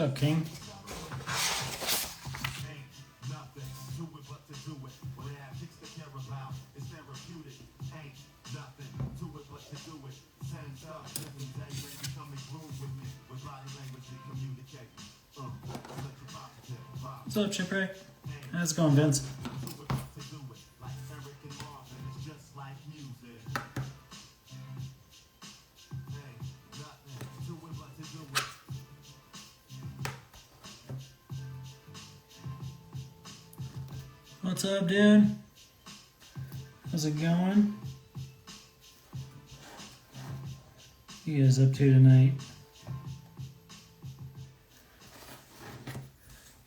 up, King? What's up, Chipray? How's it going, Vince? What's up, dude? How's it going? What you guys up to tonight?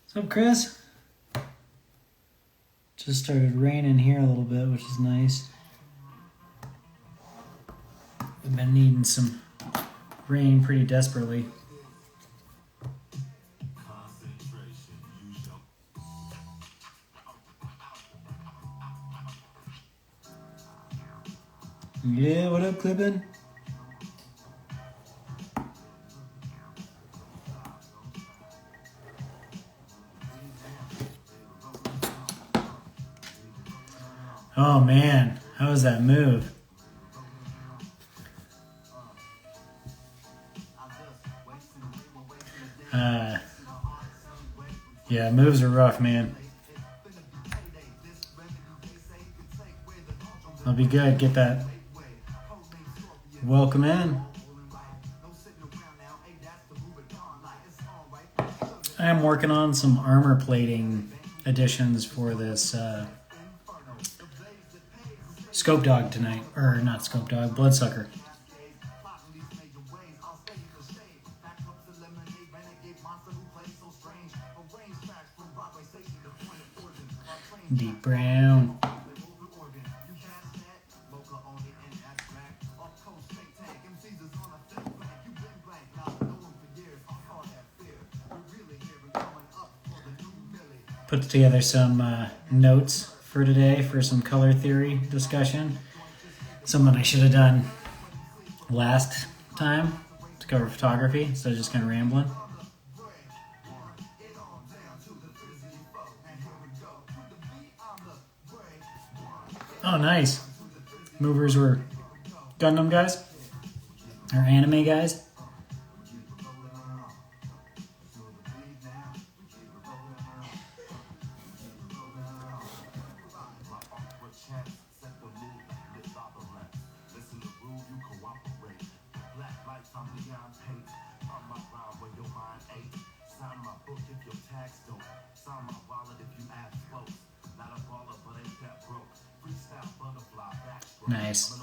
What's up, Chris? Just started raining here a little bit, which is nice. I've been needing some rain pretty desperately. Yeah, what up, Clippin'? Oh man, how was that move? Yeah, moves are rough, man. I'll be good. Get that. Welcome in. I am working on some armor plating additions for this Scope Dog tonight. Or not Scope Dog, Bloodsucker. Deep brown. Put together some notes for today for some color theory discussion. Something I should have done last time to cover photography instead of just kind of rambling. Oh, nice. Movers were Gundam guys? Or anime guys? Nice.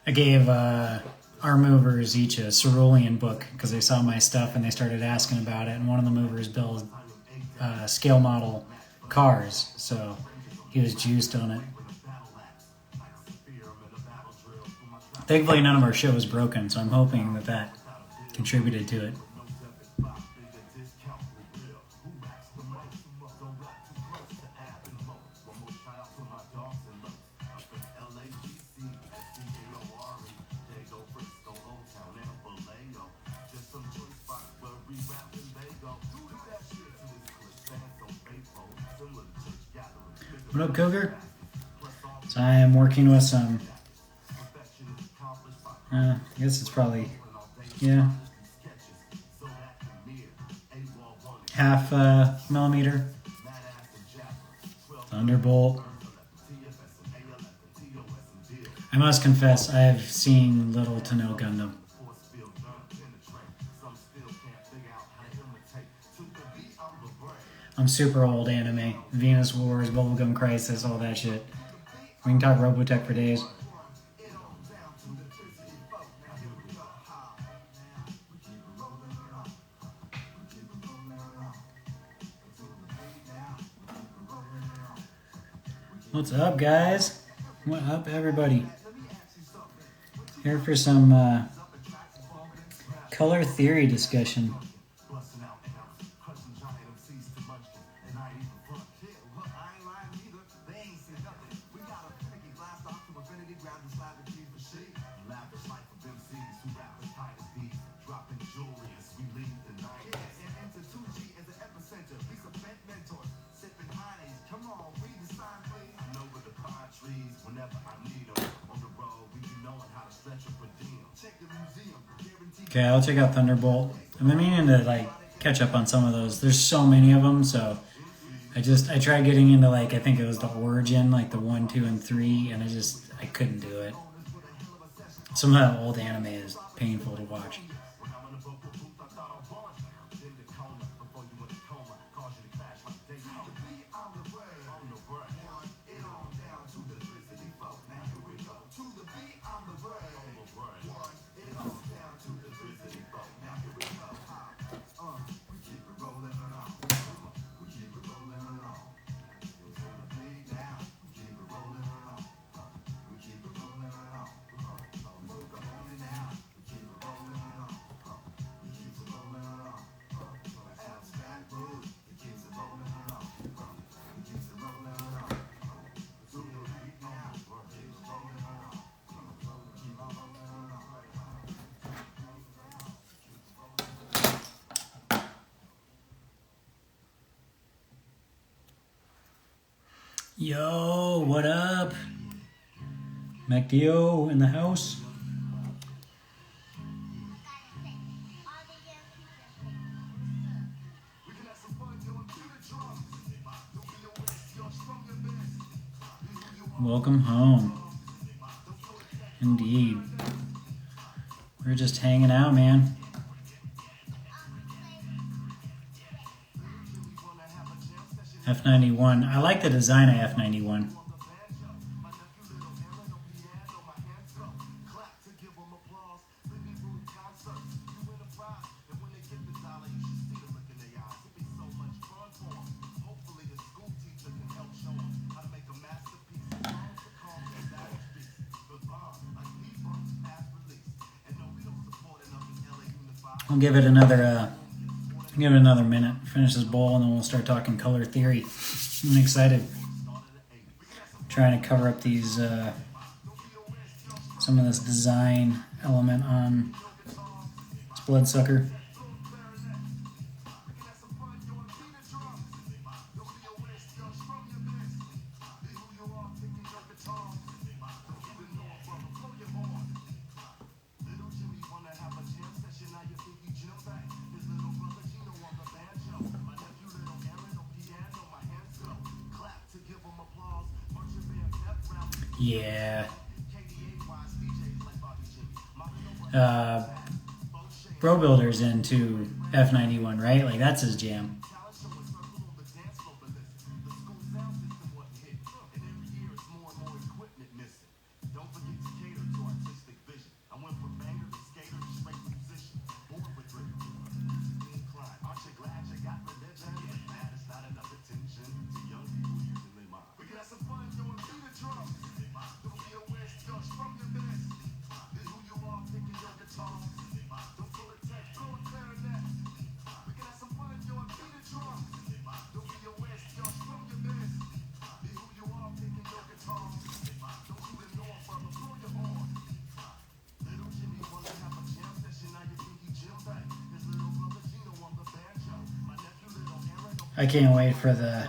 I gave our movers each a Cerulean book because they saw my stuff and they started asking about it. And one of the movers built scale model cars, so he was juiced on it. Thankfully, none of our shit was broken, so I'm hoping that that contributed to it. What up, Cougar? So I am working with some, I guess it's probably, yeah, 0.5 millimeter Thunderbolt. I must confess, I have seen little to no Gundam. I'm super old anime. Venus Wars, Bubblegum Crisis, all that shit. We can talk Robotech for days. What's up, guys? What up, everybody? Here for some color theory discussion. Okay, I'll check out Thunderbolt. I've been meaning to like catch up on some of those. There's so many of them, so I tried getting into like I think it was the Origin, like the 1, 2, and 3, and I couldn't do it. Some of that old anime is painful to watch. Yo, what up? MacDio in the house. Welcome home. Indeed. We're just hanging out, man. F91. I like the design of F91. I'll give it another minute, finish this bowl, and then we'll start talking color theory. I'm excited. Trying to cover up these, some of this design element on this bloodsucker. Yeah. Bro Builder's into F91, right? Like, that's his jam. I can't wait for the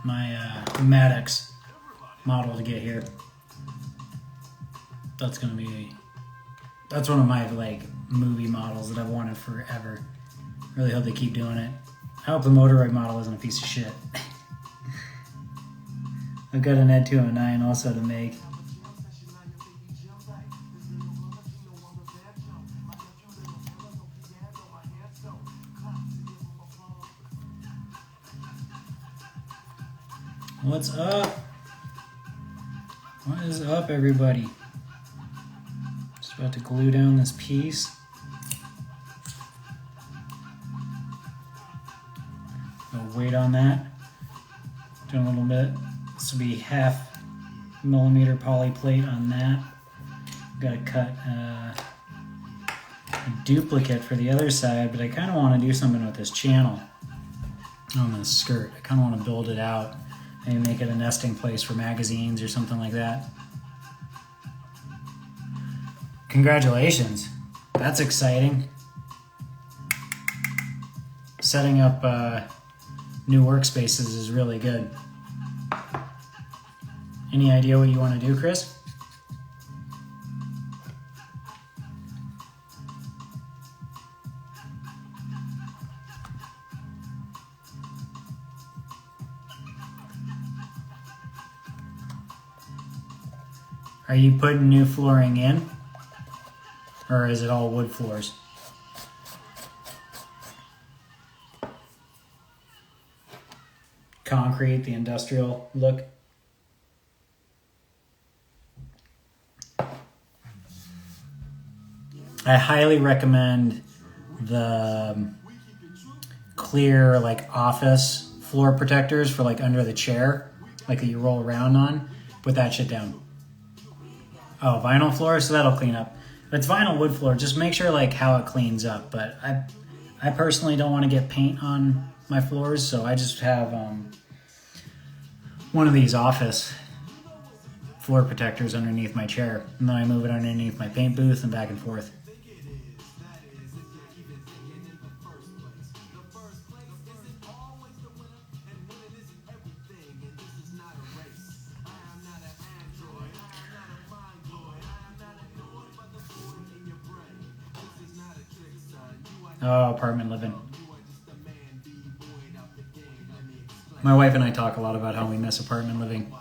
my Maddox model to get here. That's one of my like movie models that I've wanted forever. Really hope they keep doing it. I hope the Motorride model isn't a piece of shit. I've got an Ed 209 also to make. What's up? What is up, everybody? Just about to glue down this piece. I'll wait on that. Do a little bit. This will be 0.5 millimeter poly plate on that. Got to cut a duplicate for the other side, but I kind of want to do something with this channel on this skirt. I kind of want to build it out. Maybe make it a nesting place for magazines or something like that. Congratulations. That's exciting. Setting up new workspaces is really good. Any idea what you want to do, Chris? Are you putting new flooring in? Or is it all wood floors? Concrete, the industrial look. I highly recommend the clear like office floor protectors for like under the chair, like that you roll around on. Put that shit down. Oh, vinyl floor, so that'll clean up. If it's vinyl wood floor, just make sure like how it cleans up. But I personally don't want to get paint on my floors, so I just have one of these office floor protectors underneath my chair, and then I move it underneath my paint booth and back and forth. Oh, apartment living. My wife and I talk a lot about how we miss apartment living.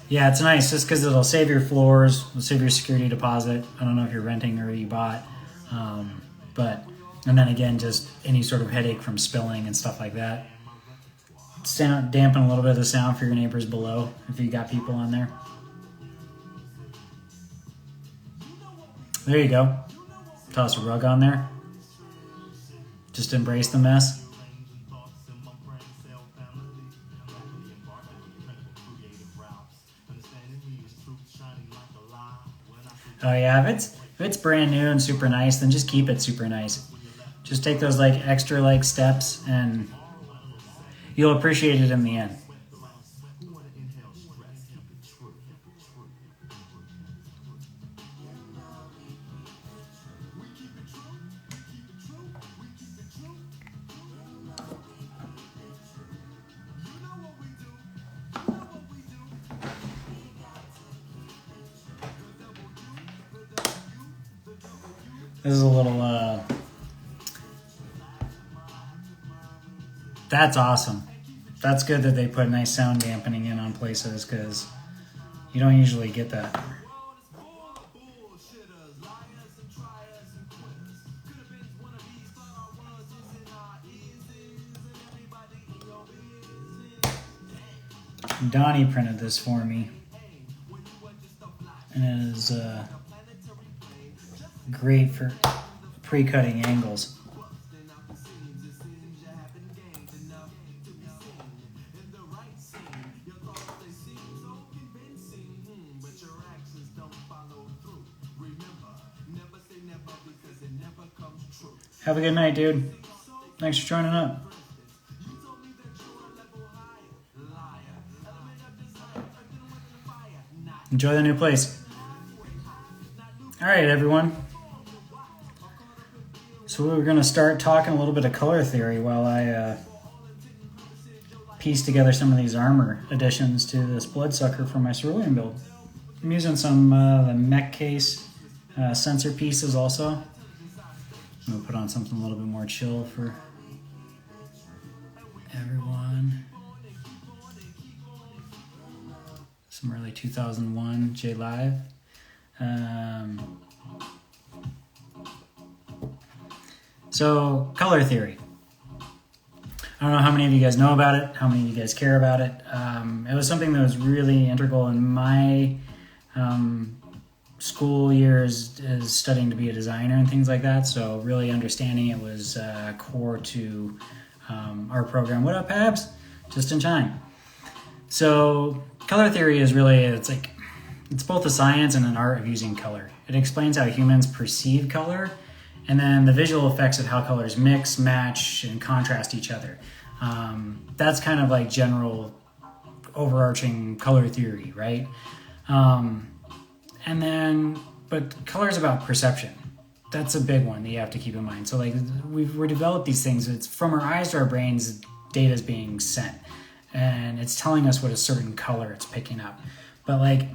Yeah, it's nice just because it'll save your floors, it'll save your security deposit. I don't know if you're renting or you bought. And then again, just any sort of headache from spilling and stuff like that. Dampen a little bit of the sound for your neighbors below if you got people on there. There you go. Toss a rug on there. Just embrace the mess. Oh yeah, if it's brand new and super nice, then just keep it super nice. Just take those like extra like steps and you'll appreciate it in the end. This is a little, that's awesome. That's good that they put nice sound dampening in on places because you don't usually get that. Donnie printed this for me. And it is, great for pre-cutting angles. Have a good night, dude. Thanks for joining up. Enjoy the new place. All right, everyone. So we're going to start talking a little bit of color theory while I piece together some of these armor additions to this bloodsucker for my Cerulean build. I'm using some the mech case sensor pieces also. I'm going to put on something a little bit more chill for everyone. Some early 2001 J Live. So, color theory. I don't know how many of you guys know about it, how many of you guys care about it. It was something that was really integral in my school years as studying to be a designer and things like that. So really understanding it was core to our program. What up, Pabs? Just in time. So color theory is really, it's both a science and an art of using color. It explains how humans perceive color and then the visual effects of how colors mix, match, and contrast each other. That's kind of like general overarching color theory, right? But color is about perception. that's a big one that you have to keep in mind. So like we've developed these things. It's from our eyes to our brains, data is being sent, and it's telling us what a certain color it's picking up. But like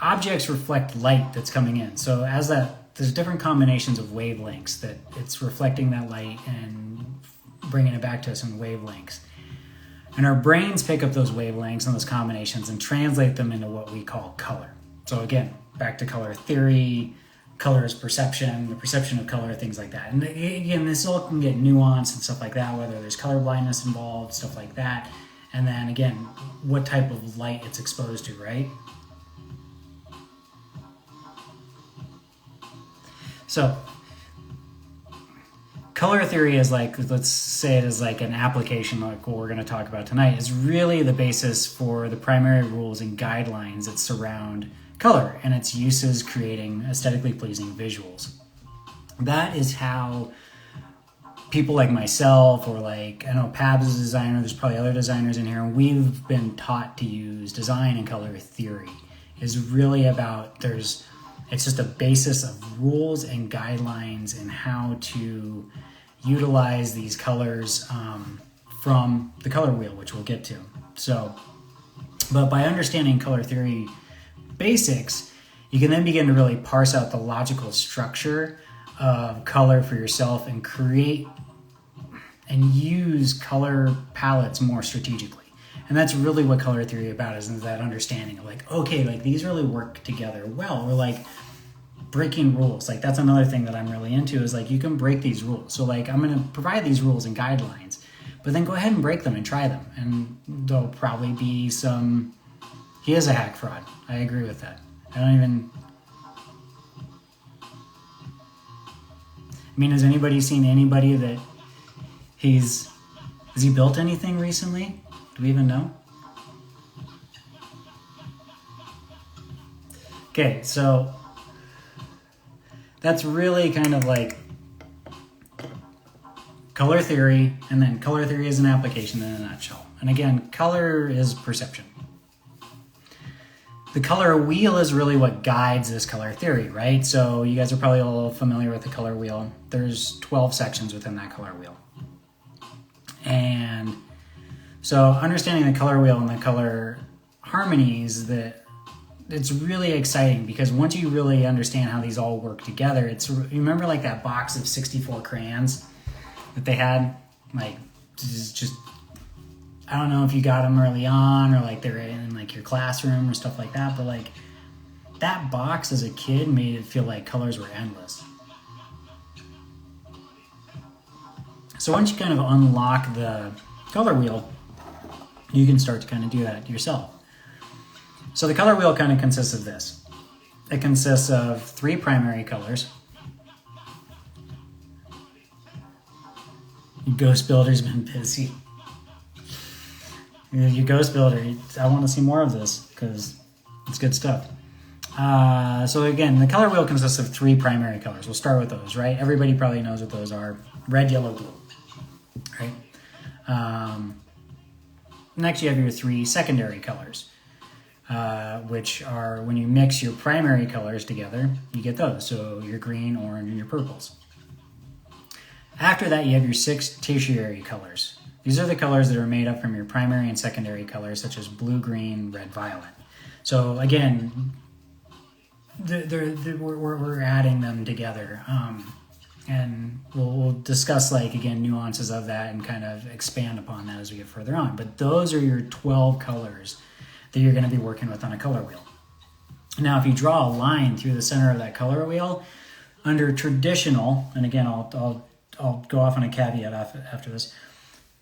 objects reflect light that's coming in. So as that, there's different combinations of wavelengths that it's reflecting that light and bringing it back to us in wavelengths. And our brains pick up those wavelengths and those combinations and translate them into what we call color. So again, back to color theory. Color is perception, the perception of color, things like that. And again, this all can get nuanced and stuff like that, whether there's color blindness involved, stuff like that. And then again, what type of light it's exposed to, right? So color theory is like, let's say it is like an application like what we're going to talk about tonight, is really the basis for the primary rules and guidelines that surround color and its uses, creating aesthetically pleasing visuals. That is how people like myself, or like, I know Pabs is a designer, there's probably other designers in here, and we've been taught to use design and color theory. Is really about, it's just a basis of rules and guidelines and how to utilize these colors from the color wheel, which we'll get to. So, but by understanding color theory basics, you can then begin to really parse out the logical structure of color for yourself and create and use color palettes more strategically. And that's really what color theory about is that understanding of like, okay, like these really work together well, or like breaking rules. Like that's another thing that I'm really into, is like you can break these rules. So like I'm going to provide these rules and guidelines, but then go ahead and break them and try them. And there'll probably be some, he is a hack fraud. I agree with that. I mean, has anybody seen anybody that has he built anything recently? Do we even know? Okay, so that's really kind of like color theory, and then color theory is an application in a nutshell. And again, color is perception. The color wheel is really what guides this color theory, right? So you guys are probably all familiar with the color wheel. There's 12 sections within that color wheel. And so understanding the color wheel and the color harmonies, that it's really exciting, because once you really understand how these all work together, you remember like that box of 64 crayons that they had? Like just I don't know if you got them early on, or like they're in like your classroom or stuff like that, but like that box as a kid made it feel like colors were endless. So once you kind of unlock the color wheel, you can start to kind of do that yourself. So the color wheel kind of consists of this. It consists of 3 primary colors. Ghost Builder's been busy. You Ghost Builder, I want to see more of this because it's good stuff. So again, the color wheel consists of 3 primary colors. We'll start with those, right? Everybody probably knows what those are. Red, yellow, blue, right? Next, you have your 3 secondary colors, which are when you mix your primary colors together, you get those. So your green, orange, and your purples. After that, you have your 6 tertiary colors. These are the colors that are made up from your primary and secondary colors, such as blue, green, red, violet. So again, we're adding them together. And we'll discuss, like, again, nuances of that and kind of expand upon that as we get further on. But those are your 12 colors that you're going to be working with on a color wheel. Now, if you draw a line through the center of that color wheel, under traditional, and again, I'll go off on a caveat after this,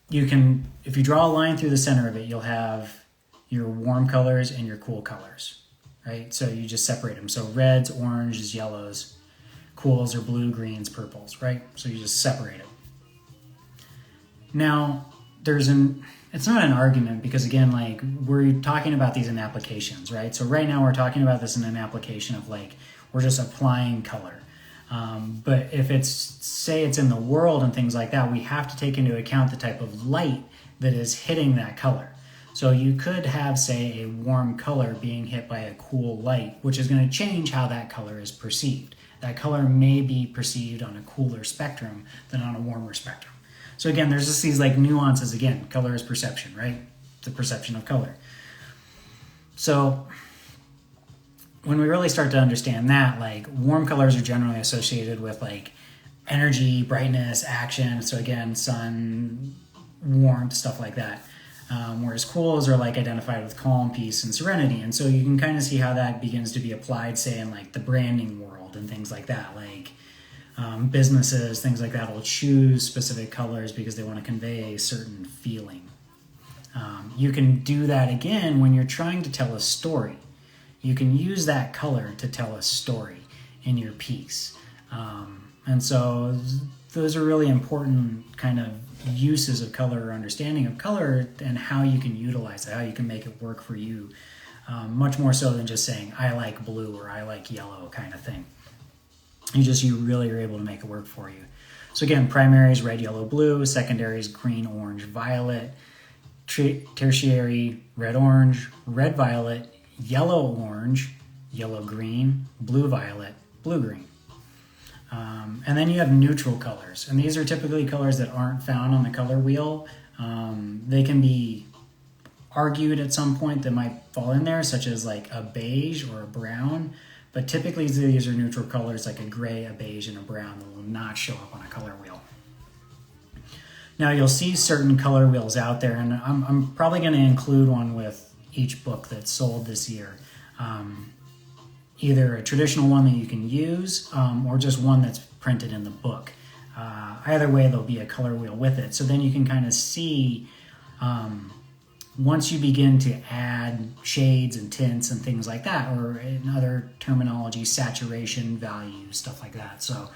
you can, if you draw a line through the center of it, you'll have your warm colors and your cool colors, right? So you just separate them. So reds, oranges, yellows, cools are blue, greens, purples, right? So you just separate it. Now, it's not an argument, because again, like, we're talking about these in applications, right? So right now we're talking about this in an application of like, we're just applying color. But if say it's in the world and things like that, we have to take into account the type of light that is hitting that color. So you could have, say, a warm color being hit by a cool light, which is going to change how that color is perceived. that color may be perceived on a cooler spectrum than on a warmer spectrum. So again, there's just these like nuances. Again, color is perception, right? The perception of color. So when we really start to understand that, like warm colors are generally associated with like energy, brightness, action. So again, sun, warmth, stuff like that. Whereas cools are like identified with calm, peace, and serenity. And so you can kind of see how that begins to be applied, say, in like the branding world and things like that. Like businesses, things like that will choose specific colors because they want to convey a certain feeling. You can do that again when you're trying to tell a story. You can use that color to tell a story in your piece. And so those are really important kind of uses of color or understanding of color and how you can utilize it, how you can make it work for you. Much more so than just saying, I like blue or I like yellow kind of thing. You really are able to make it work for you. So again, primary is red, yellow, blue. Secondary is green, orange, violet. Tertiary, red, orange, red, violet, yellow, orange, yellow, green, blue, violet, blue, green. And then you have neutral colors. And these are typically colors that aren't found on the color wheel. They can be argued at some point that might fall in there, such as like a beige or a brown. But typically these are neutral colors like a gray, a beige, and a brown that will not show up on a color wheel. Now you'll see certain color wheels out there, and I'm probably going to include one with each book that's sold this year. Either a traditional one that you can use or just one that's printed in the book. Either way, there'll be a color wheel with it. So then you can kind of see once you begin to add shades and tints and things like that, or in other terminology, saturation values, stuff like that. So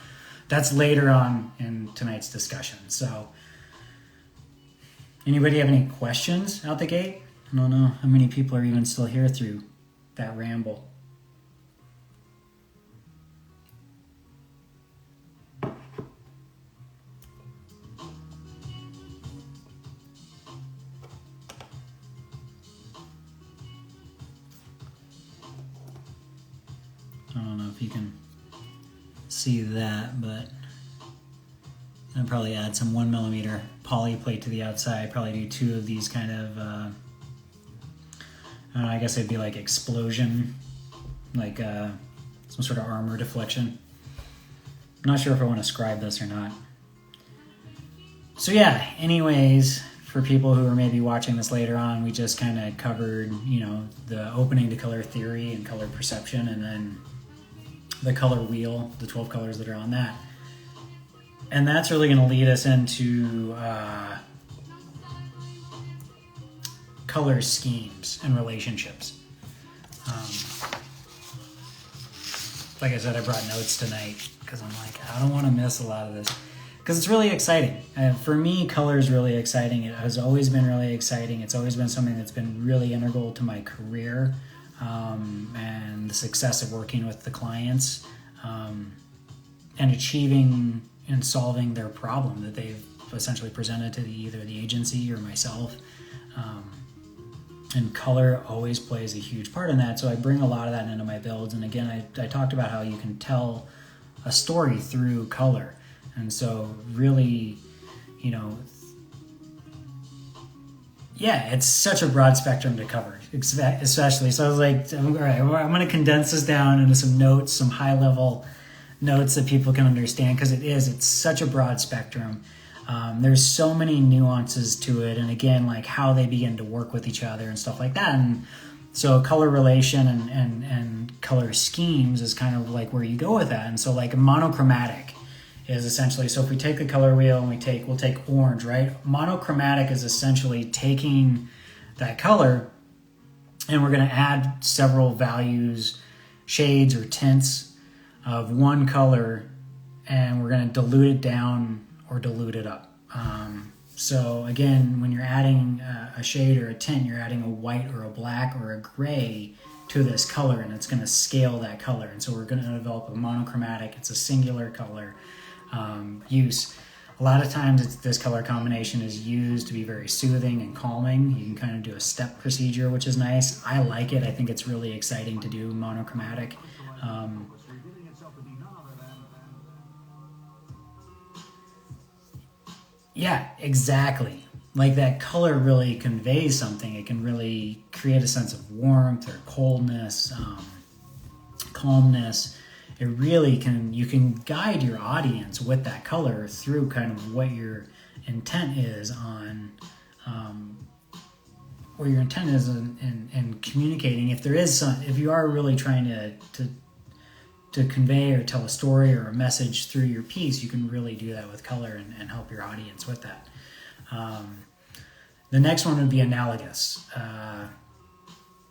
that's later on in tonight's discussion. So anybody have any questions out the gate? I don't know how many people are even still here through that ramble. I don't know if you can see that, but I'll probably add some 1mm poly plate to the outside. Probably do 2 of these kind of, I don't know, I guess it'd be like explosion, like some sort of armor deflection. I'm not sure if I want to scribe this or not. So yeah, anyways, for people who are maybe watching this later on, we just kind of covered, the opening to color theory and color perception, and then the color wheel, the 12 colors that are on that. And that's really going to lead us into color schemes and relationships. Like I said, I brought notes tonight because I'm like, I don't want to miss a lot of this because it's really exciting. For me, color is really exciting. It has always been really exciting. It's always been something that's been really integral to my career and the success of working with the clients and achieving and solving their problem that they've essentially presented to either the agency or myself. And color always plays a huge part in that. So I bring a lot of that into my builds. And again, I talked about how you can tell a story through color. And so really, it's such a broad spectrum to cover, especially. So I was like, all right, I'm going to condense this down into some notes, some high level notes that people can understand, because it's such a broad spectrum. There's so many nuances to it, and again, like how they begin to work with each other and stuff like that. And so color relation and color schemes is kind of like where you go with that. And so like monochromatic is essentially, so if we take the color wheel and we'll take orange, right? Monochromatic is essentially taking that color and we're going to add several values, shades or tints of one color, and we're going to dilute it down or dilute it up. So again, when you're adding a shade or a tint, you're adding a white or a black or a gray to this color, and it's going to scale that color. And so we're going to develop a monochromatic. It's a singular color use. A lot of times this color combination is used to be very soothing and calming. You can kind of do a step procedure, which is nice. I like it. I think it's really exciting to do monochromatic. Yeah, exactly. Like that color really conveys something. It can really create a sense of warmth or coldness, calmness. It really can, you can guide your audience with that color through kind of what your intent is on, what your intent is in communicating. If there is some, if you are really trying to convey or tell a story or a message through your piece, you can really do that with color and help your audience with that. The next one would be analogous.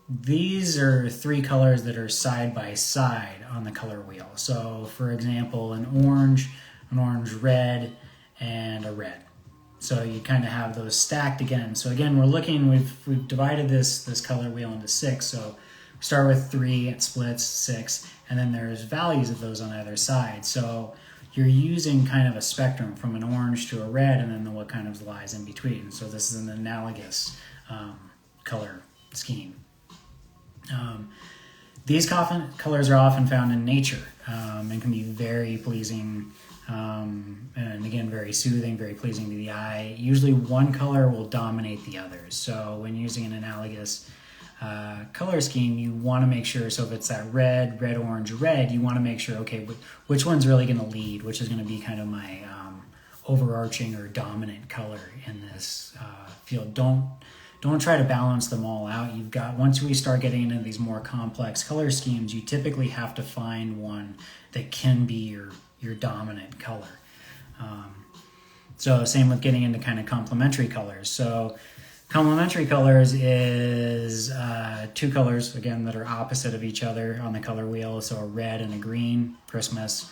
These are three colors that are side by side on the color wheel. So for example, an orange red, and a red. So you kind of have those stacked again. So again, we're looking, we've divided this color wheel into 6. So we start with 3, it splits 6, and then there's values of those on either side. So you're using kind of a spectrum from an orange to a red, and then what kind of lies in between. So this is an analogous color scheme. These colors are often found in nature and can be very pleasing, and again, very soothing, very pleasing to the eye. Usually one color will dominate the others. So when using an analogous color scheme, you want to make sure, so if it's that red, orange, red, you want to make sure, okay, which one's really going to lead, which is going to be kind of my overarching or dominant color in this field. Don't try to balance them all out. You've got, once we start getting into these more complex color schemes, you typically have to find one that can be your dominant color. So same with getting into kind of complementary colors. So complementary colors is 2 colors, again, that are opposite of each other on the color wheel. So a red and a green, Christmas,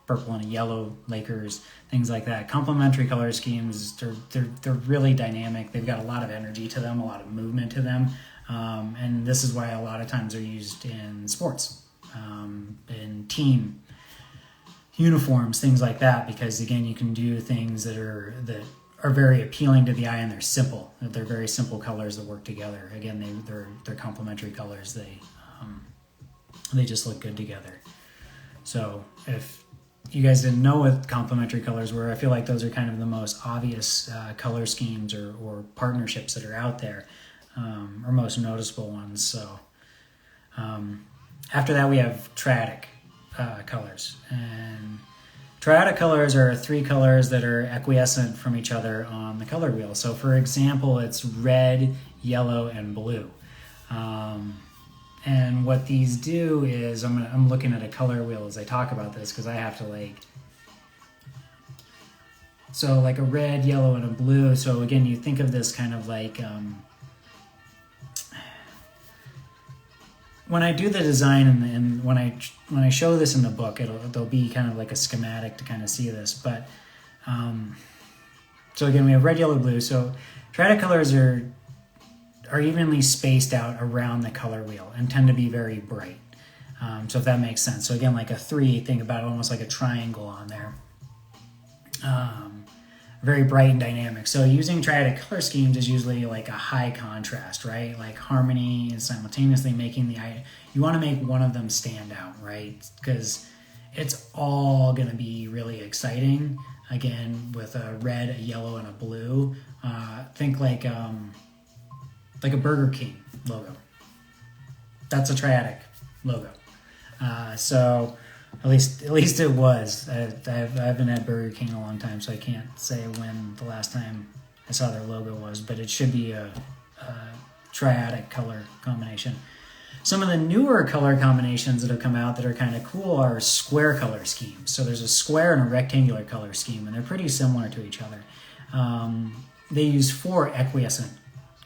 purple and a yellow, Lakers, things like that. Complementary color schemes, they're really dynamic. They've got a lot of energy to them, a lot of movement to them. And this is why a lot of times they're used in sports, in team uniforms, things like that, because again, you can do things that are very appealing to the eye, and they're simple. They're very simple colors that work together. Again, they're complementary colors. They just look good together. So if you guys didn't know what complementary colors were, I feel like those are kind of the most obvious color schemes or partnerships that are out there, or most noticeable ones. So after that, we have triadic colors. And triadic colors are 3 colors that are equiescent from each other on the color wheel. So for example, it's red, yellow, and blue. And what these do is, I'm looking at a color wheel as I talk about this, because I have to so like a red, yellow, and a blue. So again, you think of this kind of like, when I do the design and when I show this in the book, there'll be kind of like a schematic to kind of see this. But so again, we have red, yellow, blue. So triadic colors are evenly spaced out around the color wheel and tend to be very bright. So if that makes sense. So again, like a 3, think about it almost like a triangle on there. Very bright and dynamic. So using triadic color schemes is usually like a high contrast, right? Like harmony and simultaneously making the eye. You want to make one of them stand out, right? Because it's all going to be really exciting. Again, with a red, a yellow, and a blue. Think like a Burger King logo. That's a triadic logo. So at least it was. I haven't had Burger King in a long time, so I can't say when the last time I saw their logo was, but it should be a triadic color combination. Some of the newer color combinations that have come out that are kind of cool are square color schemes. So there's a square and a rectangular color scheme, and they're pretty similar to each other. They use 4 equiescent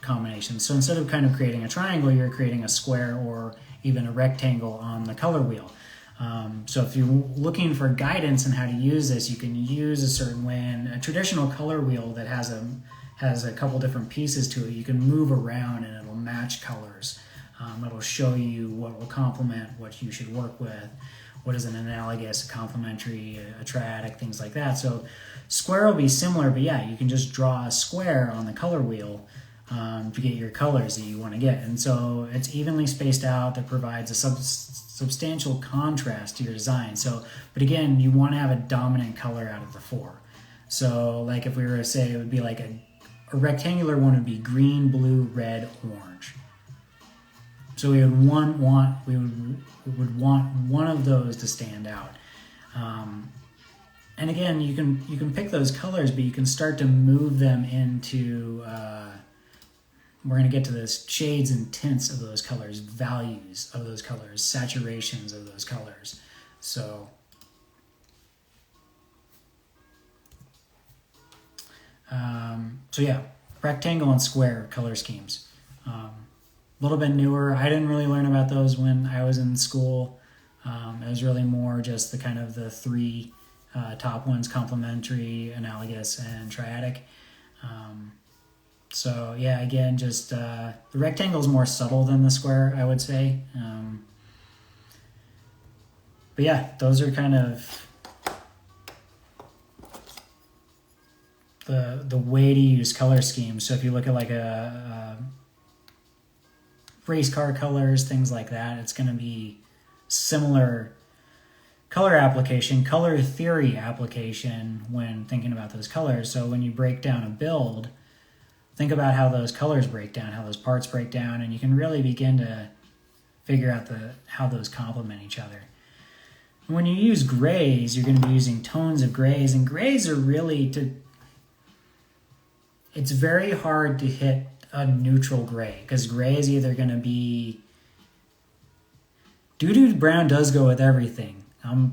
combinations. So instead of kind of creating a triangle, you're creating a square or even a rectangle on the color wheel. So if you're looking for guidance on how to use this, you can use a certain way. And a traditional color wheel that has a couple different pieces to it, you can move around and it'll match colors. It'll show you what will complement what you should work with, what is an analogous, a complementary, a triadic, things like that. So square will be similar, but yeah, you can just draw a square on the color wheel to get your colors that you want to get. And so it's evenly spaced out. That provides a substantial contrast to your design. So, but again, you want to have a dominant color out of the 4. So like if we were to say, it would be like a rectangular one would be green, blue, red, orange. So we would want one of those to stand out. And again, you can pick those colors, but you can start to move them into. We're going to get to this, shades and tints of those colors, values of those colors, saturations of those colors. So yeah, rectangle and square color schemes. A little bit newer. I didn't really learn about those when I was in school. It was really more just the kind of the three top ones: complementary, analogous, and triadic. So yeah, again, just the rectangle is more subtle than the square, I would say. But yeah, those are kind of the way to use color schemes. So if you look at like a race car colors, things like that, it's going to be similar color application, color theory application when thinking about those colors. So when you break down a build, think about how those colors break down, how those parts break down, and you can really begin to figure out how those complement each other. And when you use grays, you're going to be using tones of grays, and grays are really it's very hard to hit a neutral gray, because gray is either going to be, doo-doo brown does go with everything. I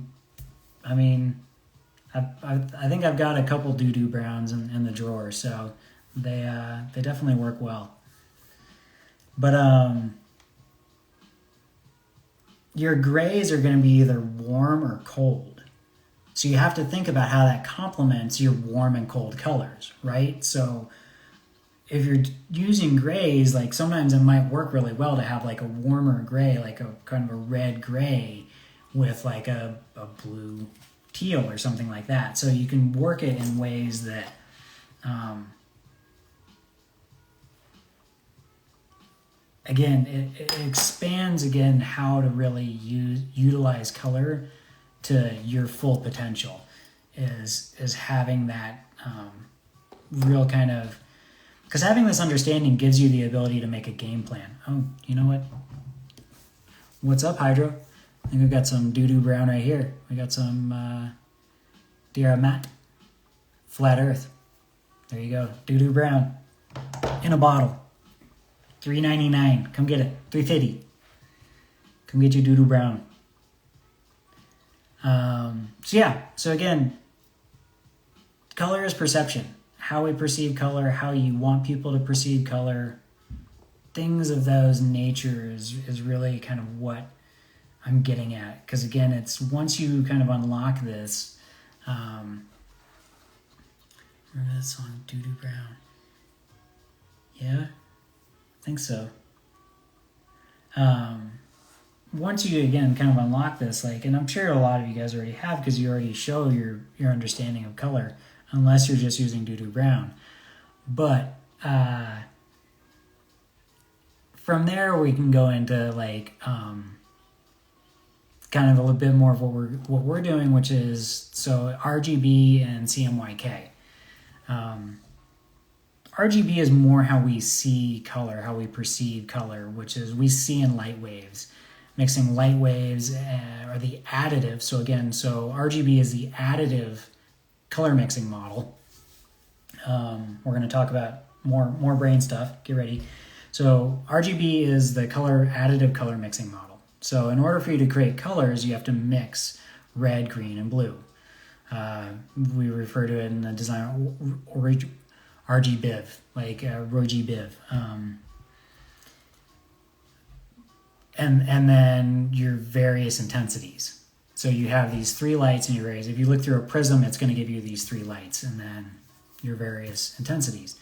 think I've got a couple doo-doo browns in the drawer, so they definitely work well. But your grays are going to be either warm or cold. So you have to think about how that complements your warm and cold colors, right? So if you're using grays, like sometimes it might work really well to have like a warmer gray, like a kind of a red gray with like a blue teal or something like that. So you can work it in ways that again, it expands again how to really utilize color to your full potential, is having that real kind of, because having this understanding gives you the ability to make a game plan. Oh, you know what? What's up, Hydro? I think we've got some doo-doo brown right here. We got some Dear Matte, Flat Earth. There you go, doo-doo brown in a bottle. $3.99. Come get it. $3.50. Come get your doo-doo brown. So again, color is perception. How we perceive color, how you want people to perceive color, things of those nature is really kind of what I'm getting at. Because again, it's once you kind of unlock this, remember that song, Doo-Doo Brown? Yeah? I think so. Once you again kind of unlock this, like, and I'm sure a lot of you guys already have, because you already show your understanding of color, unless you're just using doo-doo brown. But from there we can go into like kind of a little bit more of what we're doing, which is so RGB and CMYK. RGB is more how we see color, how we perceive color, which is we see in light waves. Mixing light waves or the additive. So again, RGB is the additive color mixing model. We're going to talk about more brain stuff. Get ready. So RGB is the additive color mixing model. So in order for you to create colors, you have to mix red, green, and blue. We refer to it in the design RGBIV, like RGBIV. And then your various intensities. So you have these three lights in your rays. If you look through a prism, it's going to give you these three lights and then your various intensities.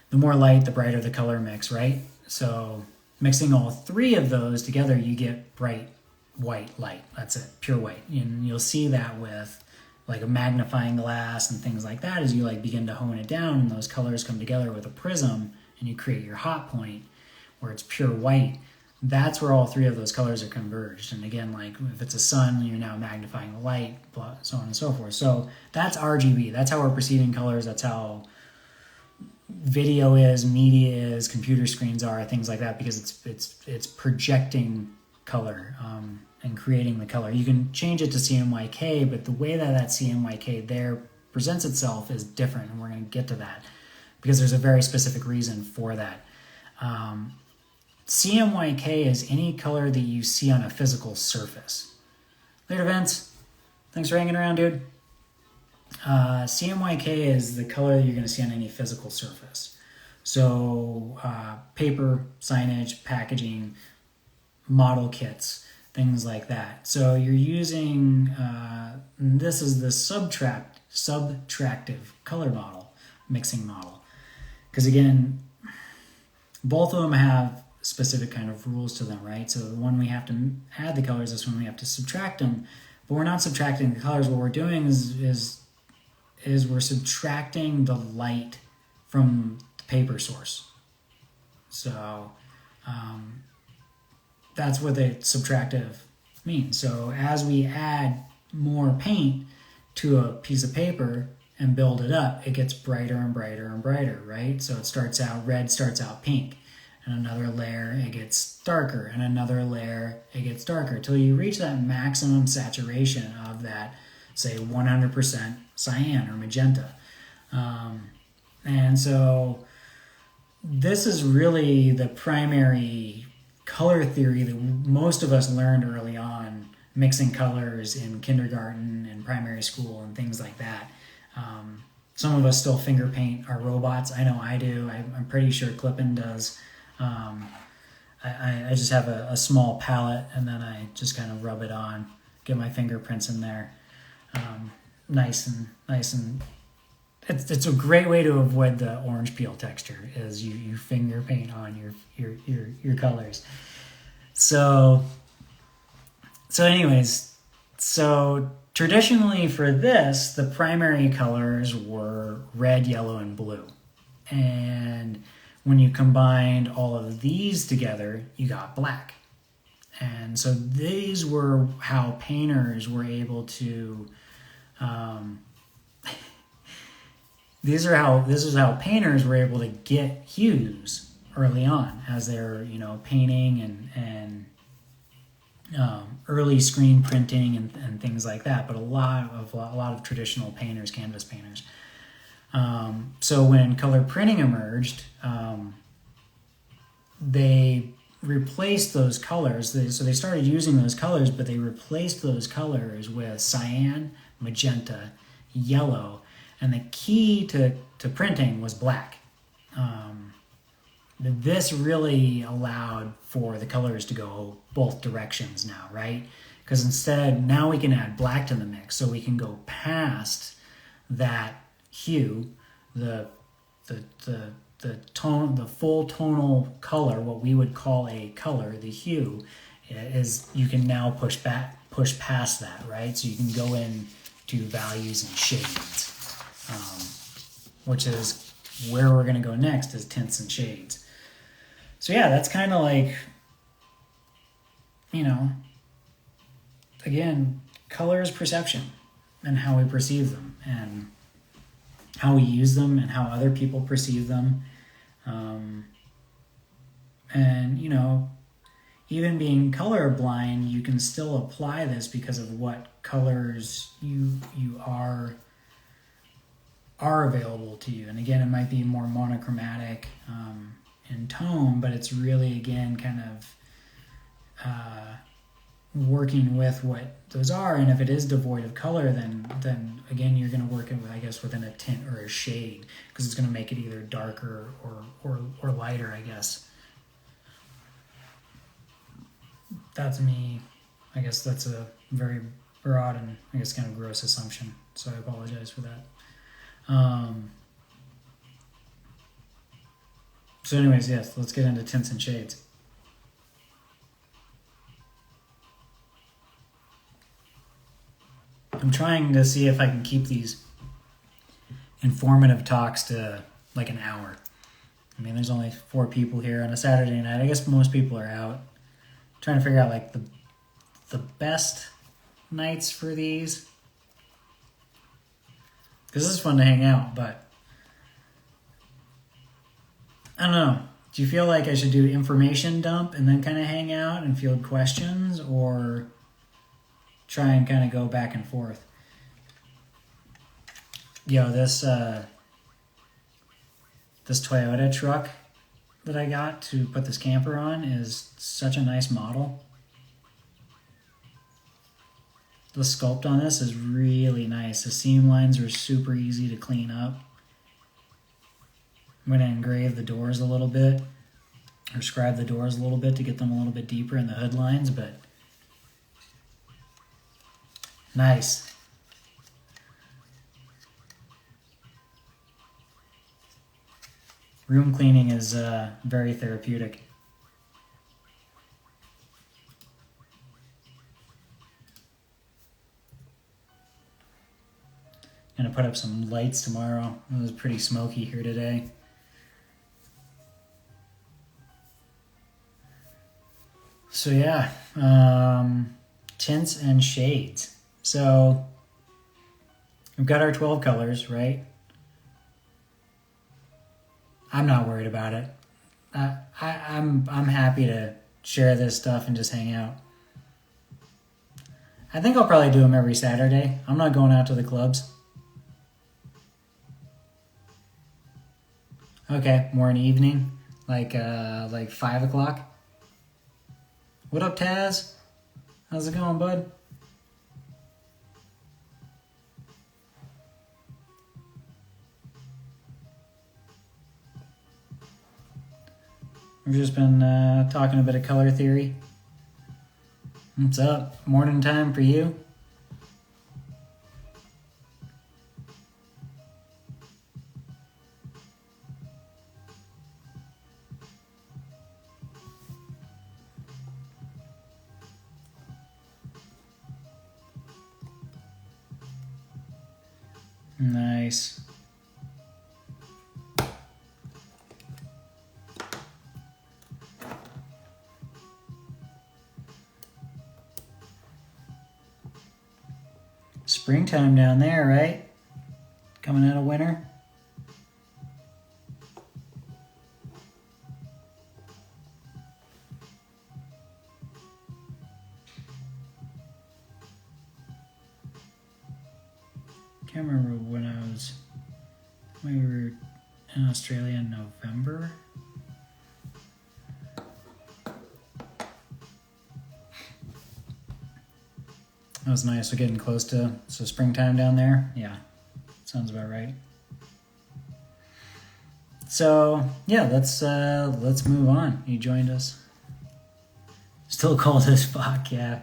The more light, the brighter the color mix, right? So mixing all three of those together, you get bright white light. That's it, pure white. And you'll see that with like a magnifying glass and things like that as you like begin to hone it down, and those colors come together with a prism and you create your hot point where it's pure white. that's where all three of those colors are converged. And again, like if it's a sun, you're now magnifying the light, so on and so forth. So that's RGB. That's how we're perceiving colors. That's how video is, media is, computer screens are, things like that, because it's projecting color and creating the color. You can change it to CMYK, but the way that CMYK there presents itself is different, and we're going to get to that because there's a very specific reason for that. CMYK is any color that you see on a physical surface. Later, Vince. Thanks for hanging around, dude. CMYK is the color that you're going to see on any physical surface. So paper, signage, packaging, model kits, things like that. So you're using, this is the subtractive color model, mixing model. Because again, both of them have specific kind of rules to them, right? So the one we have to add the colors, this one we have to subtract them. But we're not subtracting the colors. What we're doing is we're subtracting the light from the paper source. So that's what the subtractive means. So as we add more paint to a piece of paper and build it up, it gets brighter and brighter and brighter, right? So it starts out red, starts out pink. And another layer, it gets darker. And another layer, it gets darker. Till you reach that maximum saturation of that, say, 100% cyan or magenta. And so this is really the primary color theory that most of us learned early on, mixing colors in kindergarten and primary school and things like that. Some of us still finger paint our robots. I know I do. I'm pretty sure Clippin does. I just have a small palette, and then I just kind of rub it on, get my fingerprints in there. Nice and it's a great way to avoid the orange peel texture, is you finger paint on your colors. So traditionally for this, the primary colors were red, yellow, and blue. And when you combined all of these together, you got black. And so these were how painters were able to this is how painters were able to get hues early on as they're painting and early screen printing and things like that. But a lot of traditional painters, canvas painters. So when color printing emerged, they replaced those colors. So they started using those colors, but they replaced those colors with cyan, magenta, yellow, and the key to printing was black. This really allowed for the colors to go both directions now, right? Because instead, now we can add black to the mix, so we can go past that hue, the tone, the full tonal color, what we would call a color, the hue, is you can now push past that, right? So you can go in to values and shades, which is where we're going to go next, is tints and shades. So yeah, that's kind of like, again, color is perception and how we perceive them and how we use them and how other people perceive them. And even being colorblind, you can still apply this because of what colors you are available to you. And again, it might be more monochromatic in tone, but it's really, again, kind of working with what those are. And if it is devoid of color, then again, you're going to work it with, I guess, within a tint or a shade, because it's going to make it either darker or lighter, I guess. That's me. I guess that's a very broad and I guess kind of gross assumption, so I apologize for that. So anyways, yes, let's get into tints and shades. I'm trying to see if I can keep these informative talks to like an hour. I mean, there's only 4 people here on a Saturday night. I guess most people are out. trying to figure out like the best nights for these, because this is fun to hang out, but I don't know. Do you feel like I should do information dump and then kind of hang out and field questions, or try and kind of go back and forth? Yo, this Toyota truck that I got to put this camper on is such a nice model. The sculpt on this is really nice. The seam lines are super easy to clean up. I'm going to engrave the doors a little bit, or scribe the doors a little bit to get them a little bit deeper in the hood lines, but nice. Room cleaning is very therapeutic. Gonna put up some lights tomorrow. It was pretty smoky here today. So yeah, tints and shades. So we've got our 12 colors, right? I'm not worried about it. I'm happy to share this stuff and just hang out. I think I'll probably do them every Saturday. I'm not going out to the clubs. Okay, more in the evening, like 5 o'clock. What up, Taz? How's it going, bud? We've just been talking a bit of color theory. What's up? Morning time for you? Nice. Springtime down there, right? Coming out of winter. Can't remember when we were in Australia in November. That was nice. We're getting close to springtime down there. Yeah, sounds about right. So yeah, let's move on. You joined us. Still cold as fuck. Yeah,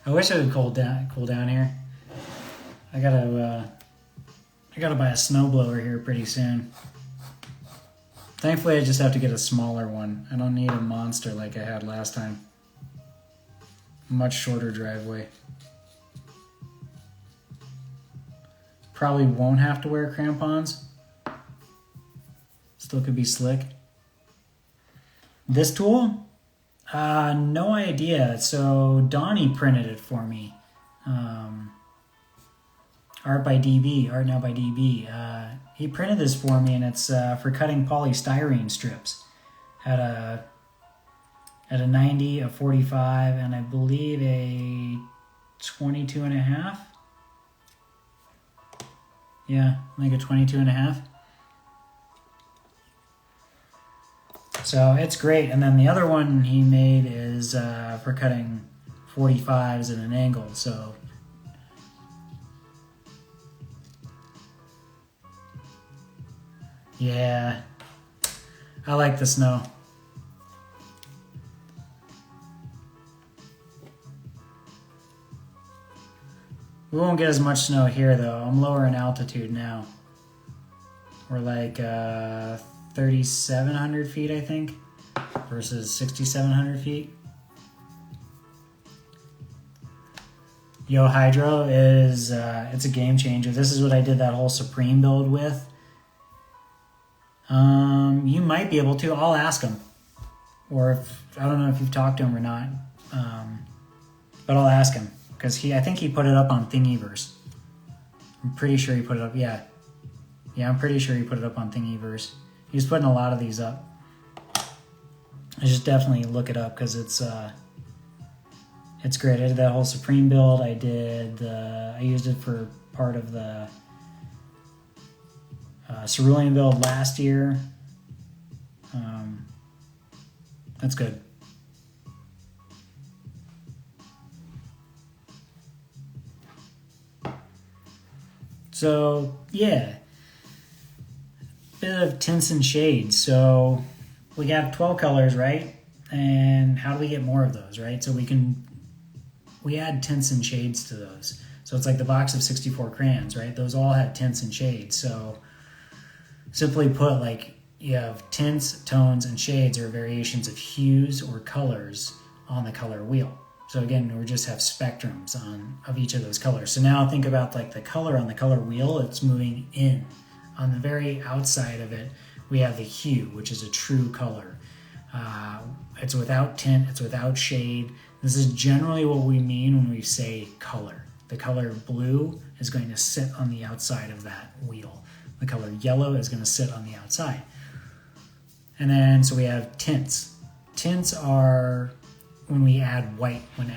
I wish it would cool down here. I gotta buy a snowblower here pretty soon. Thankfully, I just have to get a smaller one. I don't need a monster like I had last time. Much shorter driveway. Probably won't have to wear crampons. Still could be slick. This tool? No idea. So Donnie printed it for me. Art Now by DB. He printed this for me, and it's for cutting polystyrene strips. At a 90, a 45, and I believe a 22 and a half. Yeah, like a 22 and a half. So it's great. And then the other one he made is for cutting 45s at an angle. So yeah, I like the snow. We won't get as much snow here though. I'm lower in altitude now. We're like 3,700 feet, I think, versus 6,700 feet. Yo, Hydro is it's a game changer. This is what I did that whole Supreme build with. You might be able to. I'll ask him. Or if I don't know if you've talked to him or not. But I'll ask him because I think he put it up on Thingiverse. I'm pretty sure he put it up. Yeah, I'm pretty sure he put it up on Thingiverse. He's putting a lot of these up. I just definitely look it up because it's great. I did that whole Supreme build. I used it for part of the Cerulean build last year. That's good. So yeah, bit of tints and shades. So we have 12 colors, right? And how do we get more of those, right? So we add tints and shades to those. So it's like the box of 64 crayons, right? Those all have tints and shades. So simply put, like you have tints, tones, and shades are variations of hues or colors on the color wheel. So again, we just have spectrums of each of those colors. So now think about like the color on the color wheel, it's moving in. On the very outside of it, we have the hue, which is a true color. It's without tint, it's without shade. This is generally what we mean when we say color. The color blue is going to sit on the outside of that wheel. The color yellow is going to sit on the outside. And then, so we have tints. Tints are when we add white, when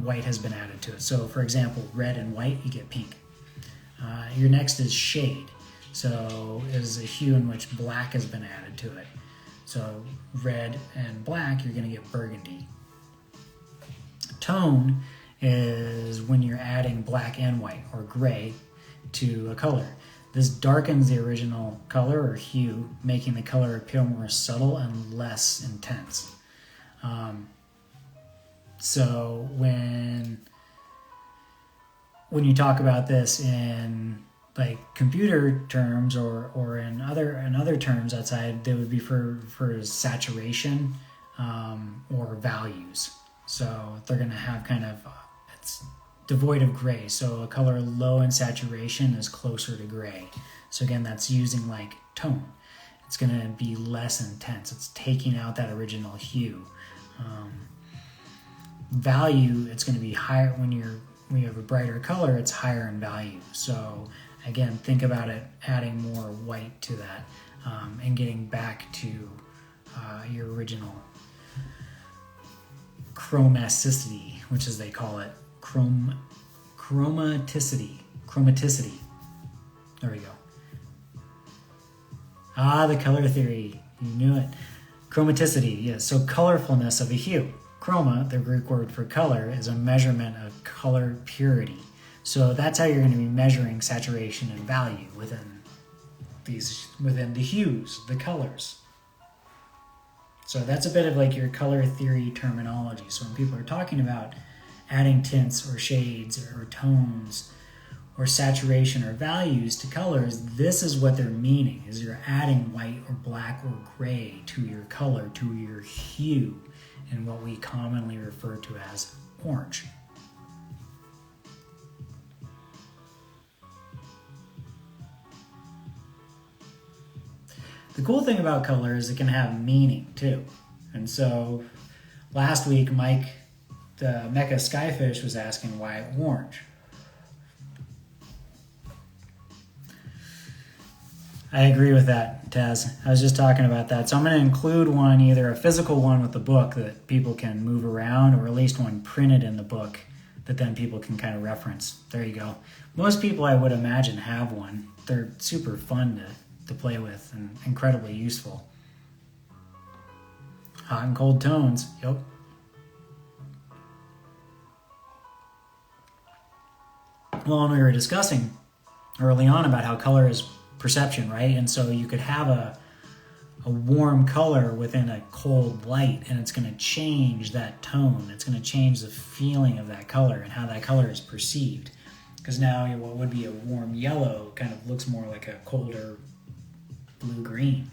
white has been added to it. So for example, red and white, you get pink. Your next is shade. So it is a hue in which black has been added to it. So red and black, you're going to get burgundy. Tone is when you're adding black and white or gray to a color. This darkens the original color or hue, making the color appear more subtle and less intense. So when you talk about this in like computer terms or in other terms outside, they would be for saturation or values. So they're going to have kind of, it's devoid of gray. So a color low in saturation is closer to gray. So again, that's using like tone. It's going to be less intense. It's taking out that original hue. Value, it's going to be higher when you have a brighter color, it's higher in value. So again, think about it adding more white to that and getting back to your original chromaticity, which as they call it, chromaticity. There we go. The color theory, you knew it. Chromaticity, yes. So colorfulness of a hue. Chroma, the Greek word for color, is a measurement of color purity. So that's how you're going to be measuring saturation and value within the hues, the colors. So that's a bit of like your color theory terminology. So when people are talking about adding tints or shades or tones or saturation or values to colors, this is what they're meaning, is you're adding white or black or gray to your color, to your hue, in what we commonly refer to as orange. The cool thing about color is it can have meaning too. And so last week, Mike, the Mecha Skyfish, was asking why orange. I agree with that, Taz. I was just talking about that. So I'm going to include one, either a physical one with the book that people can move around, or at least one printed in the book that then people can kind of reference. There you go. Most people, I would imagine, have one. They're super fun to play with and incredibly useful. Hot and cold tones. Yep. Well, and we were discussing early on about how color is perception, right? And so you could have a warm color within a cold light, and it's going to change that tone. It's going to change the feeling of that color and how that color is perceived. Because now what would be a warm yellow kind of looks more like a colder blue-green.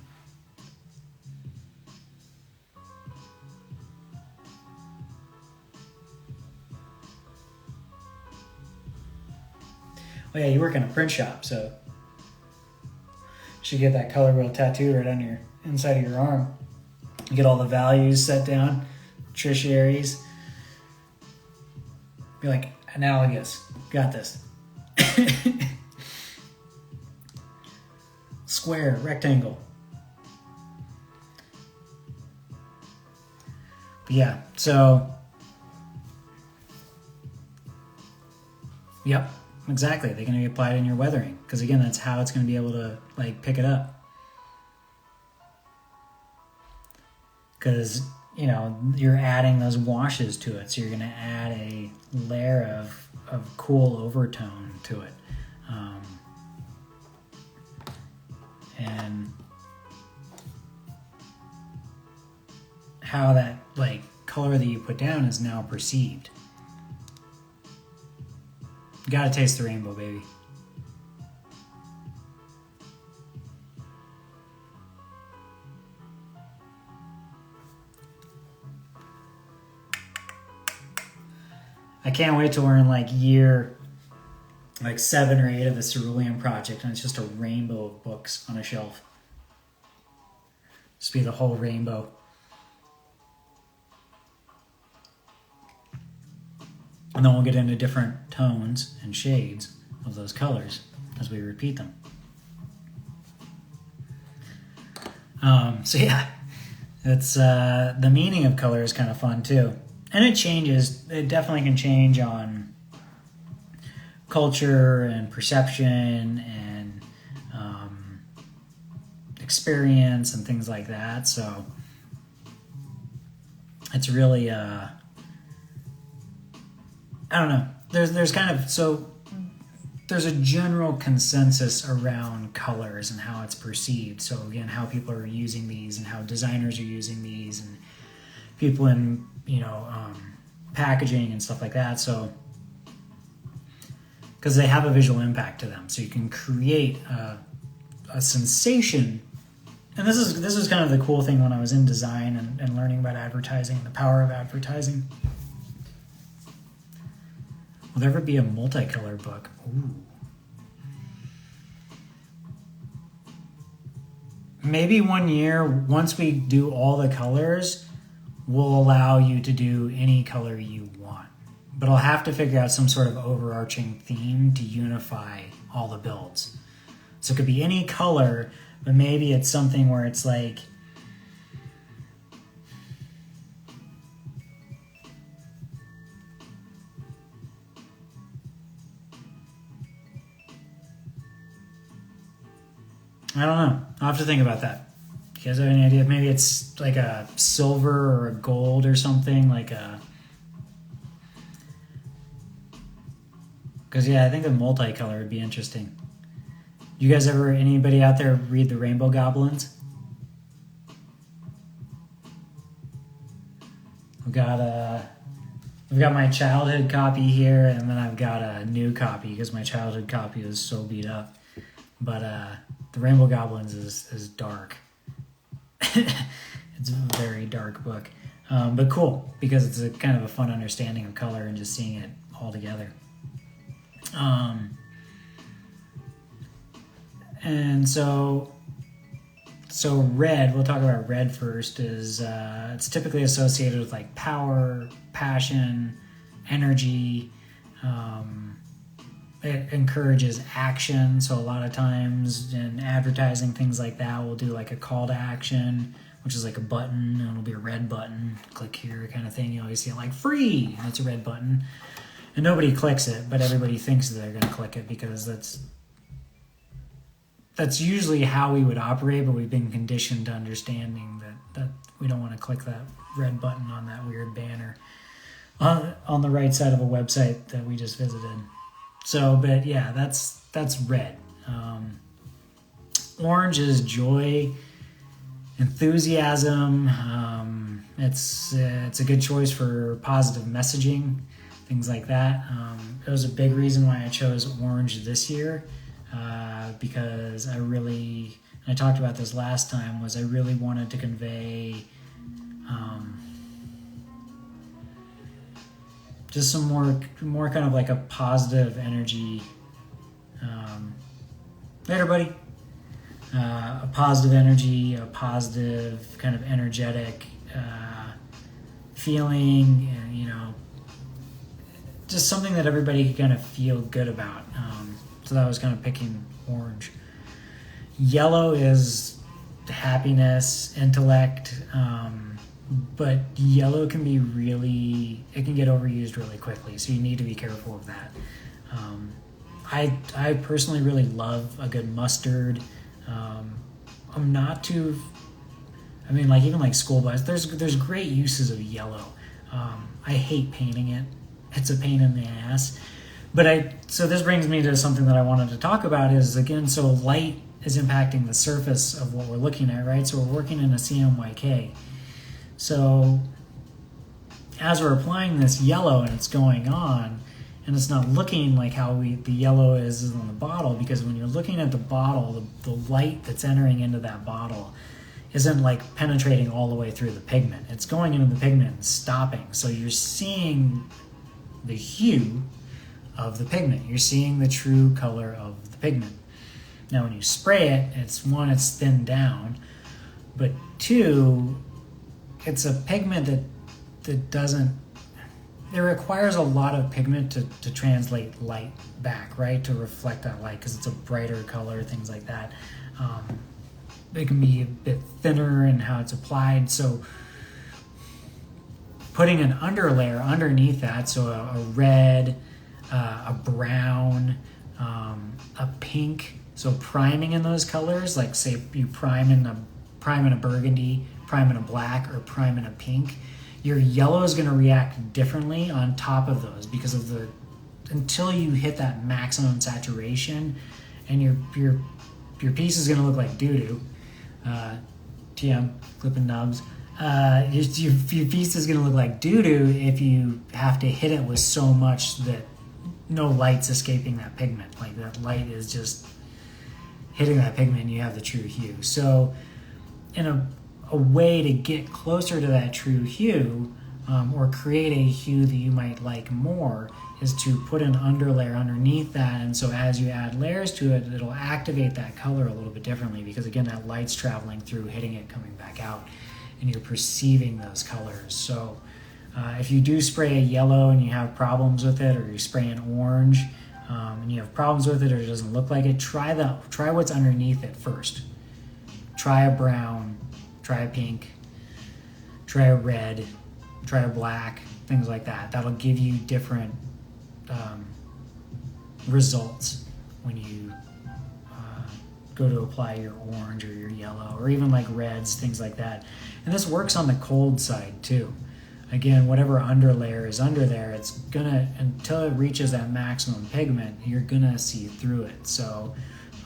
Oh yeah, you work in a print shop, so you should get that color wheel tattooed right on your inside of your arm. You get all the values set down, tertiaries, Be like, analogous. Got this. Square, rectangle. But yeah, so... Yep, exactly. They're going to be applied in your weathering. Because again, that's how it's going to be able to like pick it up. Because, you know, you're adding those washes to it. So you're going to add a layer of cool overtone to it. And how that like color that you put down is now perceived. You gotta taste the rainbow, baby. I can't wait till we're in like year like 7 or 8 of the Cerulean project and it's just a rainbow of books on a shelf. Just be the whole rainbow. And then we'll get into different tones and shades of those colors as we repeat them. So yeah, it's the meaning of color is kind of fun too. And it changes. It definitely can change on culture and perception and experience and things like that. So it's really, I don't know. There's kind of, so there's a general consensus around colors and how it's perceived. So again, how people are using these and how designers are using these and people in, packaging and stuff like that. So, because they have a visual impact to them. So you can create a sensation. And this is kind of the cool thing when I was in design and learning about advertising, the power of advertising. Will there ever be a multicolor book? Ooh. Maybe one year, once we do all the colors, we'll allow you to do any color you want. But I'll have to figure out some sort of overarching theme to unify all the builds. So it could be any color, but maybe it's something where it's like, I don't know. I'll have to think about that. You guys have any idea? Maybe it's like a silver or a gold or something, like a... Because, yeah, I think a multicolor would be interesting. You guys ever, anybody out there read the Rainbow Goblins? I've got my childhood copy here, and then I've got a new copy because my childhood copy is so beat up. But the Rainbow Goblins is dark. It's a very dark book. But cool, because it's a kind of a fun understanding of color and just seeing it all together. And so red, we'll talk about red first, is it's typically associated with like power, passion, energy. It encourages action. So a lot of times in advertising, things like that, we'll do like a call to action, which is like a button, and it'll be a red button, click here kind of thing. You always see it like free, and it's a red button. And nobody clicks it, but everybody thinks that they're going to click it because that's usually how we would operate, but we've been conditioned to understanding that we don't want to click that red button on that weird banner on the right side of a website that we just visited. So, but yeah, that's red. Orange is joy, enthusiasm. It's a good choice for positive messaging, things like that. It was a big reason why I chose orange this year, because I talked about this last time, was I really wanted to convey just some more kind of like a positive energy. Later, buddy. A positive energy, a positive kind of energetic feeling, just something that everybody could kind of feel good about. So that was kind of picking orange. Yellow is happiness, intellect, but yellow can be it can get overused really quickly, so you need to be careful of that. I personally really love a good mustard. I'm not too, like even like school buses, there's great uses of yellow. I hate painting it. It's a pain in the ass. So this brings me to something that I wanted to talk about is, again, so light is impacting the surface of what we're looking at, right? So we're working in a CMYK. So as we're applying this yellow and it's going on, and it's not looking like how the yellow is on the bottle, because when you're looking at the bottle, the light that's entering into that bottle isn't like penetrating all the way through the pigment. It's going into the pigment and stopping. So you're seeing the hue of the pigment. You're seeing the true color of the pigment. Now when you spray it, it's thinned down, but two, it's a pigment that doesn't, it requires a lot of pigment to translate light back, right? To reflect that light, because it's a brighter color, things like that. It can be a bit thinner in how it's applied. So putting an underlayer underneath that, so a red, a brown, a pink, so priming in those colors, like say you prime in a burgundy, prime in a black, or prime in a pink, your yellow is going to react differently on top of those because of until you hit that maximum saturation, and your piece is going to look like doo-doo. TM, clipping nubs. Your piece is going to look like doo-doo if you have to hit it with so much that no light's escaping that pigment. Like that light is just hitting that pigment and you have the true hue. So in a way to get closer to that true hue, or create a hue that you might like more, is to put an underlayer underneath that. And so as you add layers to it, it'll activate that color a little bit differently, because again, that light's traveling through, hitting it, coming back out, and you're perceiving those colors. So if you do spray a yellow and you have problems with it, or you spray an orange and you have problems with it, or it doesn't look like it, try what's underneath it first. Try a brown, try a pink, try a red, try a black, things like that. That'll give you different results when you go to apply your orange or your yellow, or even like reds, things like that. And this works on the cold side too. Again, whatever underlayer is under there, it's gonna, until it reaches that maximum pigment, you're gonna see through it. So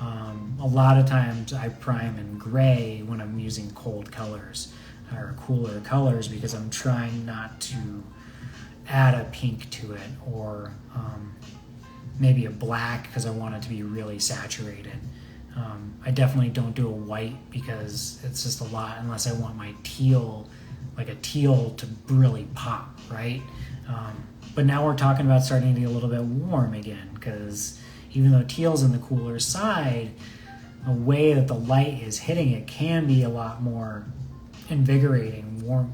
a lot of times I prime in gray when I'm using cold colors or cooler colors, because I'm trying not to add a pink to it, or maybe a black because I want it to be really saturated. I definitely don't do a white because it's just a lot, unless I want my teal, like a teal, to really pop, right? But now we're talking about starting to get a little bit warm again, because even though teal's in the cooler side, the way that the light is hitting it can be a lot more invigorating, warm,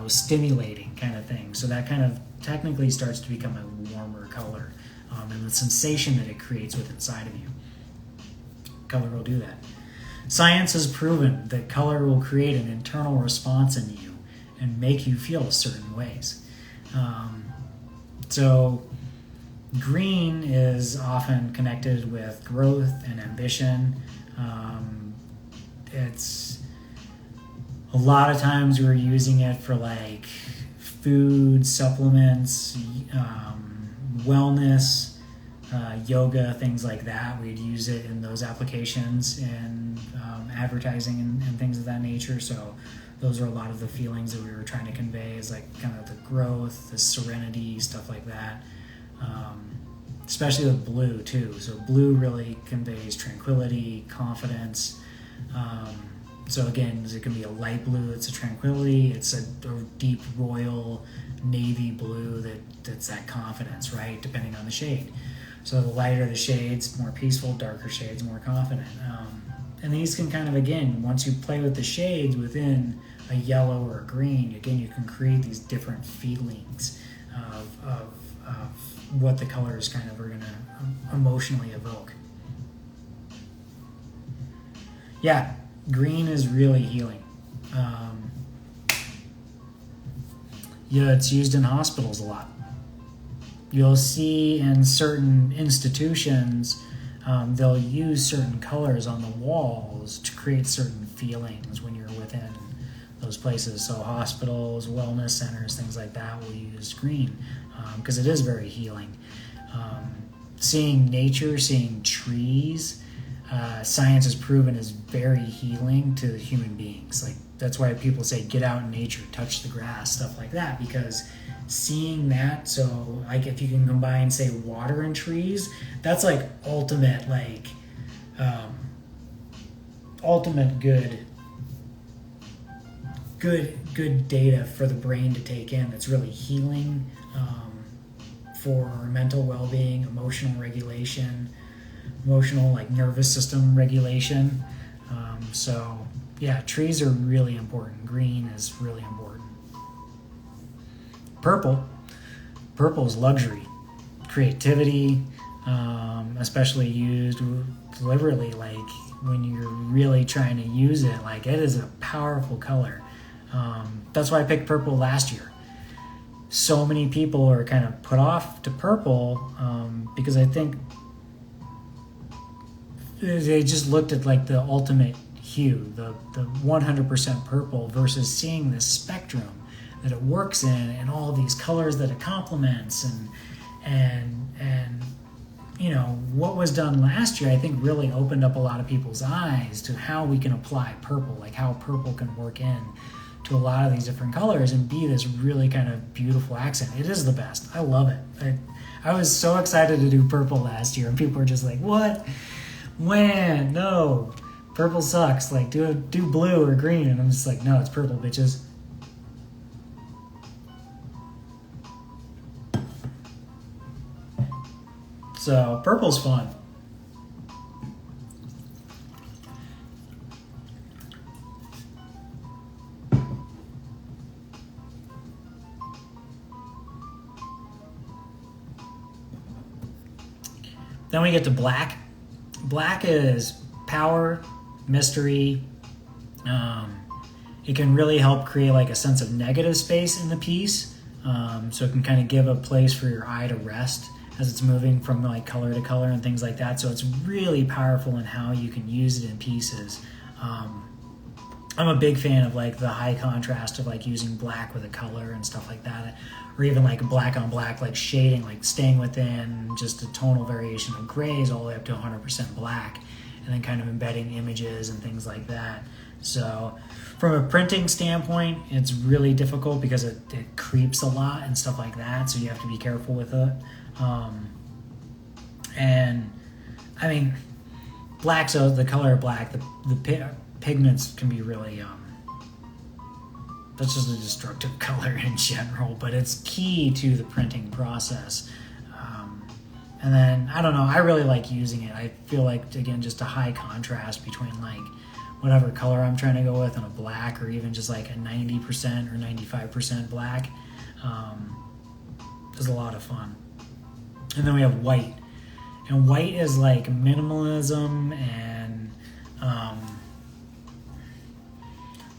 stimulating kind of thing. So that kind of technically starts to become a warmer color, and the sensation that it creates within inside of you. Color will do that. Science has proven that color will create an internal response in you and make you feel certain ways. So green is often connected with growth and ambition. It's a lot of times we're using it for like food, supplements, wellness, yoga, things like that. We'd use it in those applications in advertising and things of that nature. So those are a lot of the feelings that we were trying to convey, is like kind of the growth, the serenity, stuff like that. Especially with blue too. So blue really conveys tranquility, confidence. So again, it can be a light blue, it's a tranquility. It's a deep royal navy blue that's that confidence, right? Depending on the shade. So the lighter the shades, more peaceful, darker shades, more confident. And these can kind of, again, once you play with the shades within a yellow or a green, again, you can create these different feelings of what the colors kind of are going to emotionally evoke. Yeah, green is really healing. Yeah, it's used in hospitals a lot. You'll see in certain institutions, they'll use certain colors on the walls to create certain feelings when you're within those places. So hospitals, wellness centers, things like that will use green because it is very healing. Seeing nature, seeing trees, science has proven is very healing to human beings. Like, that's why people say get out in nature, touch the grass, stuff like that, because seeing that, so like if you can combine, say, water and trees, that's like ultimate, like ultimate good data for the brain to take in. That's really healing for mental well-being, emotional regulation, emotional, like, nervous system regulation. So yeah, trees are really important. Green is really important. Purple is luxury, creativity, especially used deliberately, like when you're really trying to use it. Like, it is a powerful color. That's why I picked purple last year. So many people are kind of put off to purple because I think they just looked at like the ultimate hue, the 100% purple, versus seeing this spectrum that it works in and all these colors that it complements, and you know, what was done last year I think really opened up a lot of people's eyes to how we can apply purple, like how purple can work in to a lot of these different colors and be this really kind of beautiful accent. It is the best. I love it. I was so excited to do purple last year, and people were just like, what? When? No. Purple sucks. Like, do blue or green. And I'm just like, no, it's purple, bitches. So purple's fun. Then we get to black. Black is power, mystery. It can really help create like a sense of negative space in the piece. So it can kind of give a place for your eye to rest as it's moving from like color to color and things like that. So it's really powerful in how you can use it in pieces. I'm a big fan of like the high contrast of like using black with a color and stuff like that, or even like black on black, like shading, like staying within just a tonal variation of grays all the way up to 100% black, and then kind of embedding images and things like that. So from a printing standpoint, it's really difficult because it creeps a lot and stuff like that, so you have to be careful with it. And I mean, black, so the color of black, the pigments can be really, that's just a destructive color in general, but it's key to the printing process. And then, I don't know, I really like using it. I feel like, again, just a high contrast between like whatever color I'm trying to go with and a black, or even just like a 90% or 95% black, is a lot of fun. And then we have white. And white is like minimalism and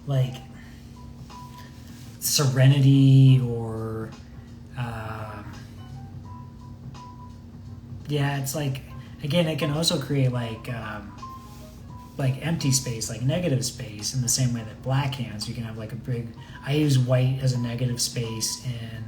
like serenity, or yeah, it's like, again, it can also create like empty space, like negative space, in the same way that black can. So you can have like a big, I use white as a negative space in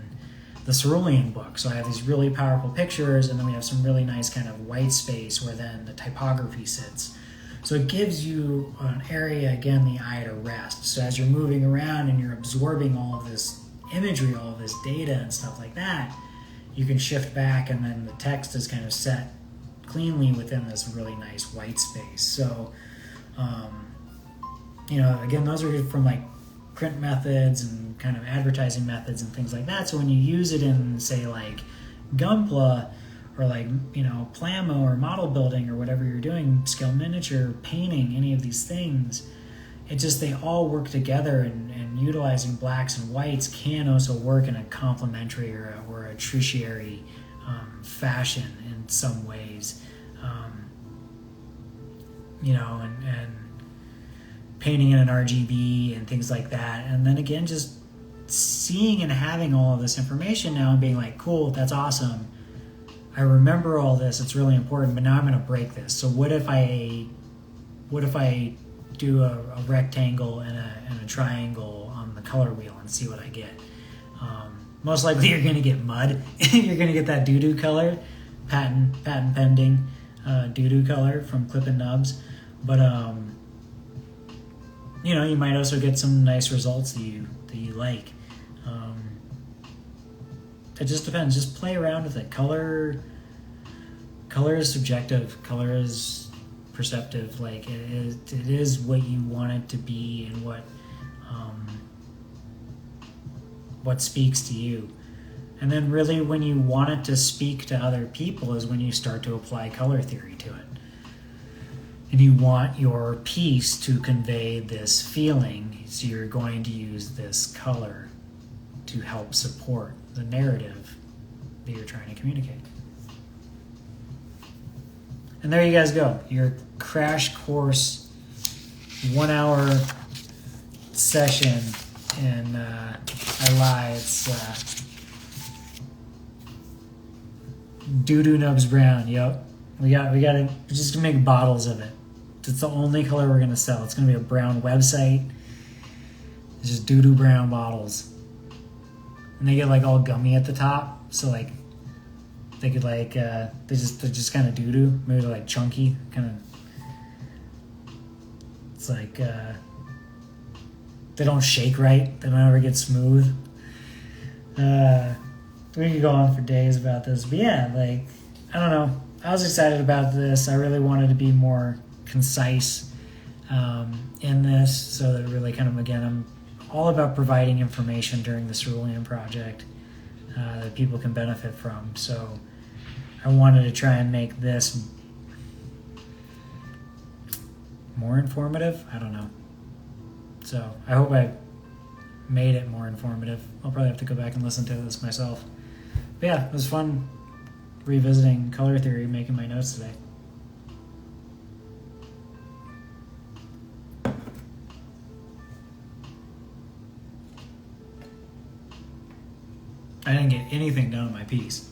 the Cerulean book. So I have these really powerful pictures, and then we have some really nice kind of white space where then the typography sits. So it gives you an area, again, the eye to rest. So as you're moving around and you're absorbing all of this imagery, all of this data and stuff like that, you can shift back, and then the text is kind of set cleanly within this really nice white space. So, you know, again, those are from like print methods and kind of advertising methods and things like that. So when you use it in, say, like Gunpla, or like, you know, Plamo or model building or whatever you're doing, scale miniature, painting, any of these things, it just, they all work together, and utilizing blacks and whites can also work in a complementary or a tertiary fashion in some ways, you know, and painting in an RGB and things like that. And then again, just seeing and having all of this information now and being like, cool, that's awesome. I remember all this. It's really important, but now I'm going to break this. So what if I do a rectangle and a triangle on the color wheel and see what I get? Most likely you're going to get mud. You're going to get that doo-doo color, patent pending doo-doo color from Clip and Nubs. But you know, you might also get some nice results that you like. It just depends. Just play around with it. Color is subjective. Color is perceptive. Like it is what you want it to be and what speaks to you. And then really when you want it to speak to other people is when you start to apply color theory to it. And you want your piece to convey this feeling, so you're going to use this color to help support the narrative that you're trying to communicate. And there you guys go. Your crash course 1 hour session in I lie, it's Doo-Doo Nubs Brown. Yep. We're just gonna make bottles of it. It's the only color we're gonna sell. It's gonna be a brown website. It's just doo-doo brown bottles. And they get like all gummy at the top, so like they could like they're just kind of doo-doo. Maybe they're like chunky, kind of. It's like they don't shake right. They don't ever get smooth. We could go on for days about this, but yeah, like I don't know. I was excited about this. I really wanted to be more concise in this, so that really kind of, again, I'm all about providing information during the Cerulean project that people can benefit from. So I wanted to try and make this more informative. I don't know. So I hope I made it more informative. I'll probably have to go back and listen to this myself. But yeah, it was fun revisiting color theory, making my notes today. I didn't get anything done on my piece.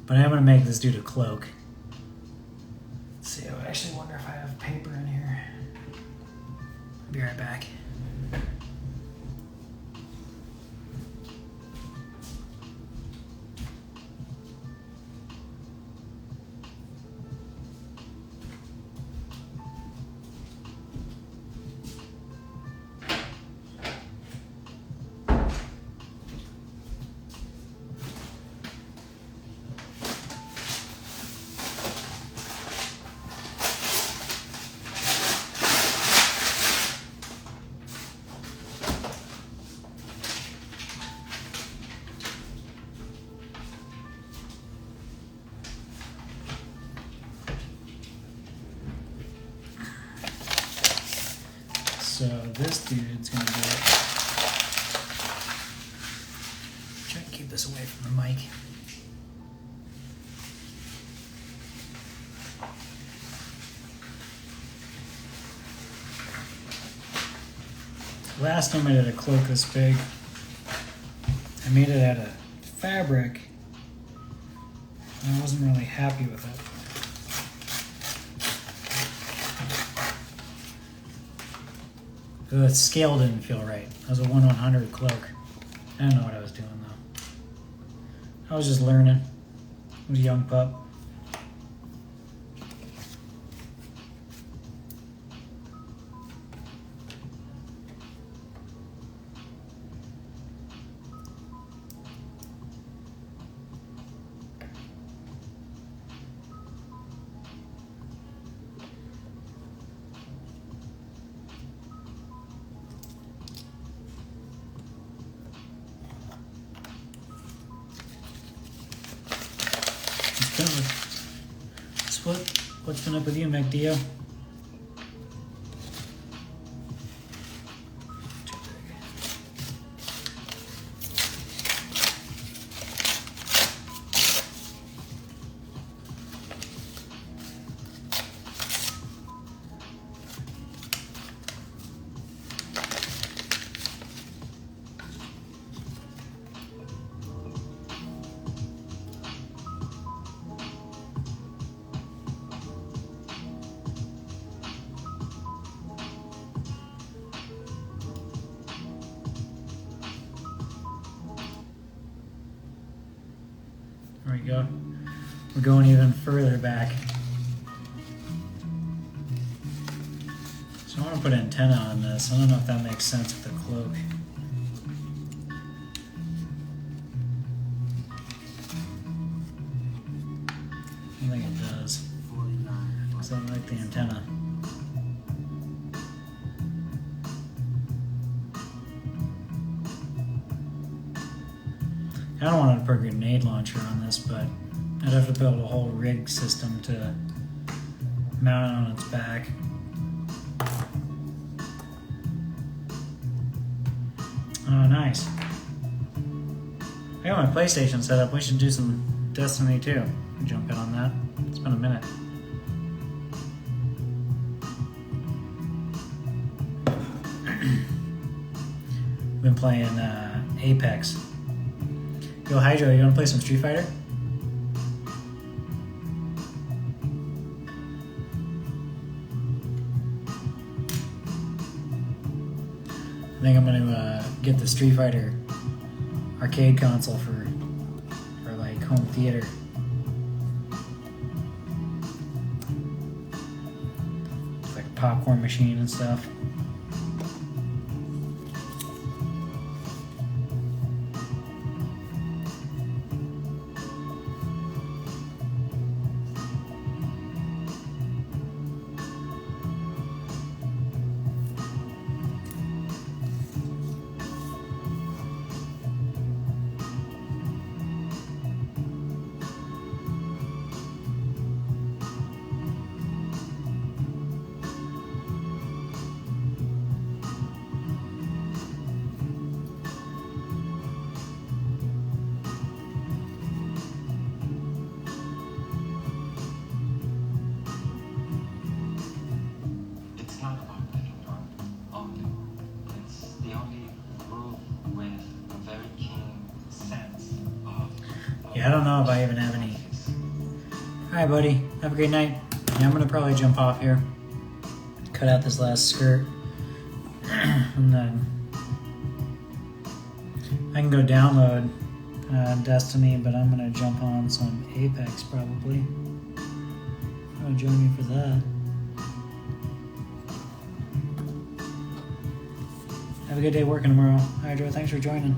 But I'm going to make this dude a cloak. Let's see, I actually wonder if I have paper in here. I'll be right back. So this dude's gonna get. Try and keep this away from the mic. Last time I did a cloak this big, I made it out of fabric, and I wasn't really happy with it. The scale didn't feel right. It was a 1/100 cloak. I don't know what I was doing though. I was just learning. I was a young pup. What's been up with you, MacDio? There we go. We're going even further back. So I want to put an antenna on this. I don't know if that makes sense with the cloak. I think it does. Because I like the antenna. I don't want to put a grenade launcher on this, but I'd have to build a whole rig system to mount it on its back. Oh, nice. I got my PlayStation set up. We should do some Destiny 2. Jump in on that. It's been a minute. Been playing Apex. Yo, Hydro, you want to play some Street Fighter? I think I'm going to get the Street Fighter arcade console for like home theater. It's like a popcorn machine and stuff. Yeah, I don't know if I even have any. Alright, buddy. Have a great night. Yeah, I'm going to probably jump off here. Cut out this last skirt. And then I can go download Destiny, but I'm going to jump on some Apex probably. I'll join you for that. Have a good day working tomorrow. Alright, Joe. Thanks for joining.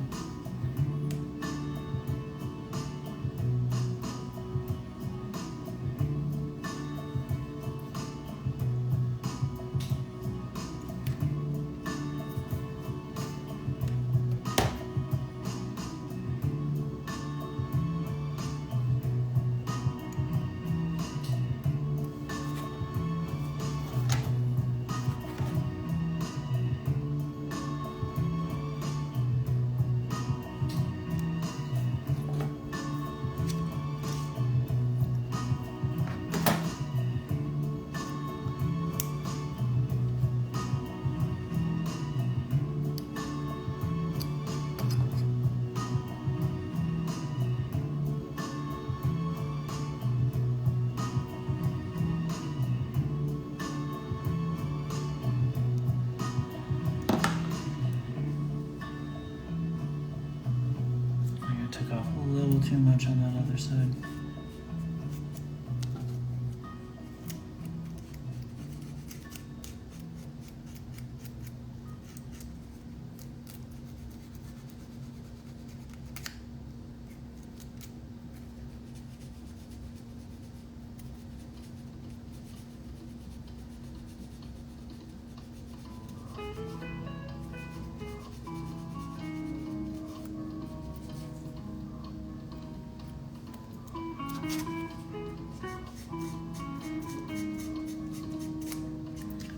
Took off a little too much on that other side.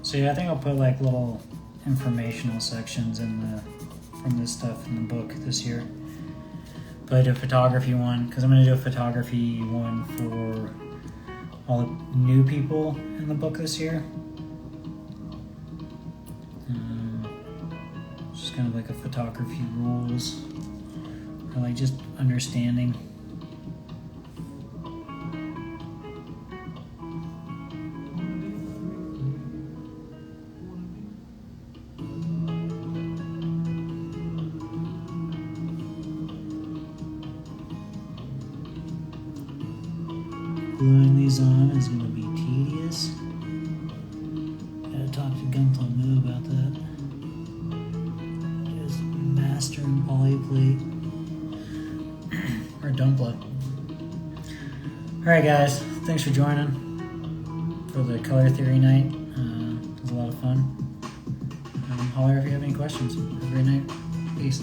So yeah, I think I'll put like little informational sections from this stuff in the book this year. But a photography one, because I'm going to do a photography one for all the new people in the book this year. Just kind of like a photography rules, or like just understanding. gluing these on is going to be tedious. Gotta talk to Gunpla Moo about that. Just mastering polyplate. Or Dumpla. Alright guys, thanks for joining for the color theory night. It was a lot of fun. Holler if you have any questions. Have a great night. Peace.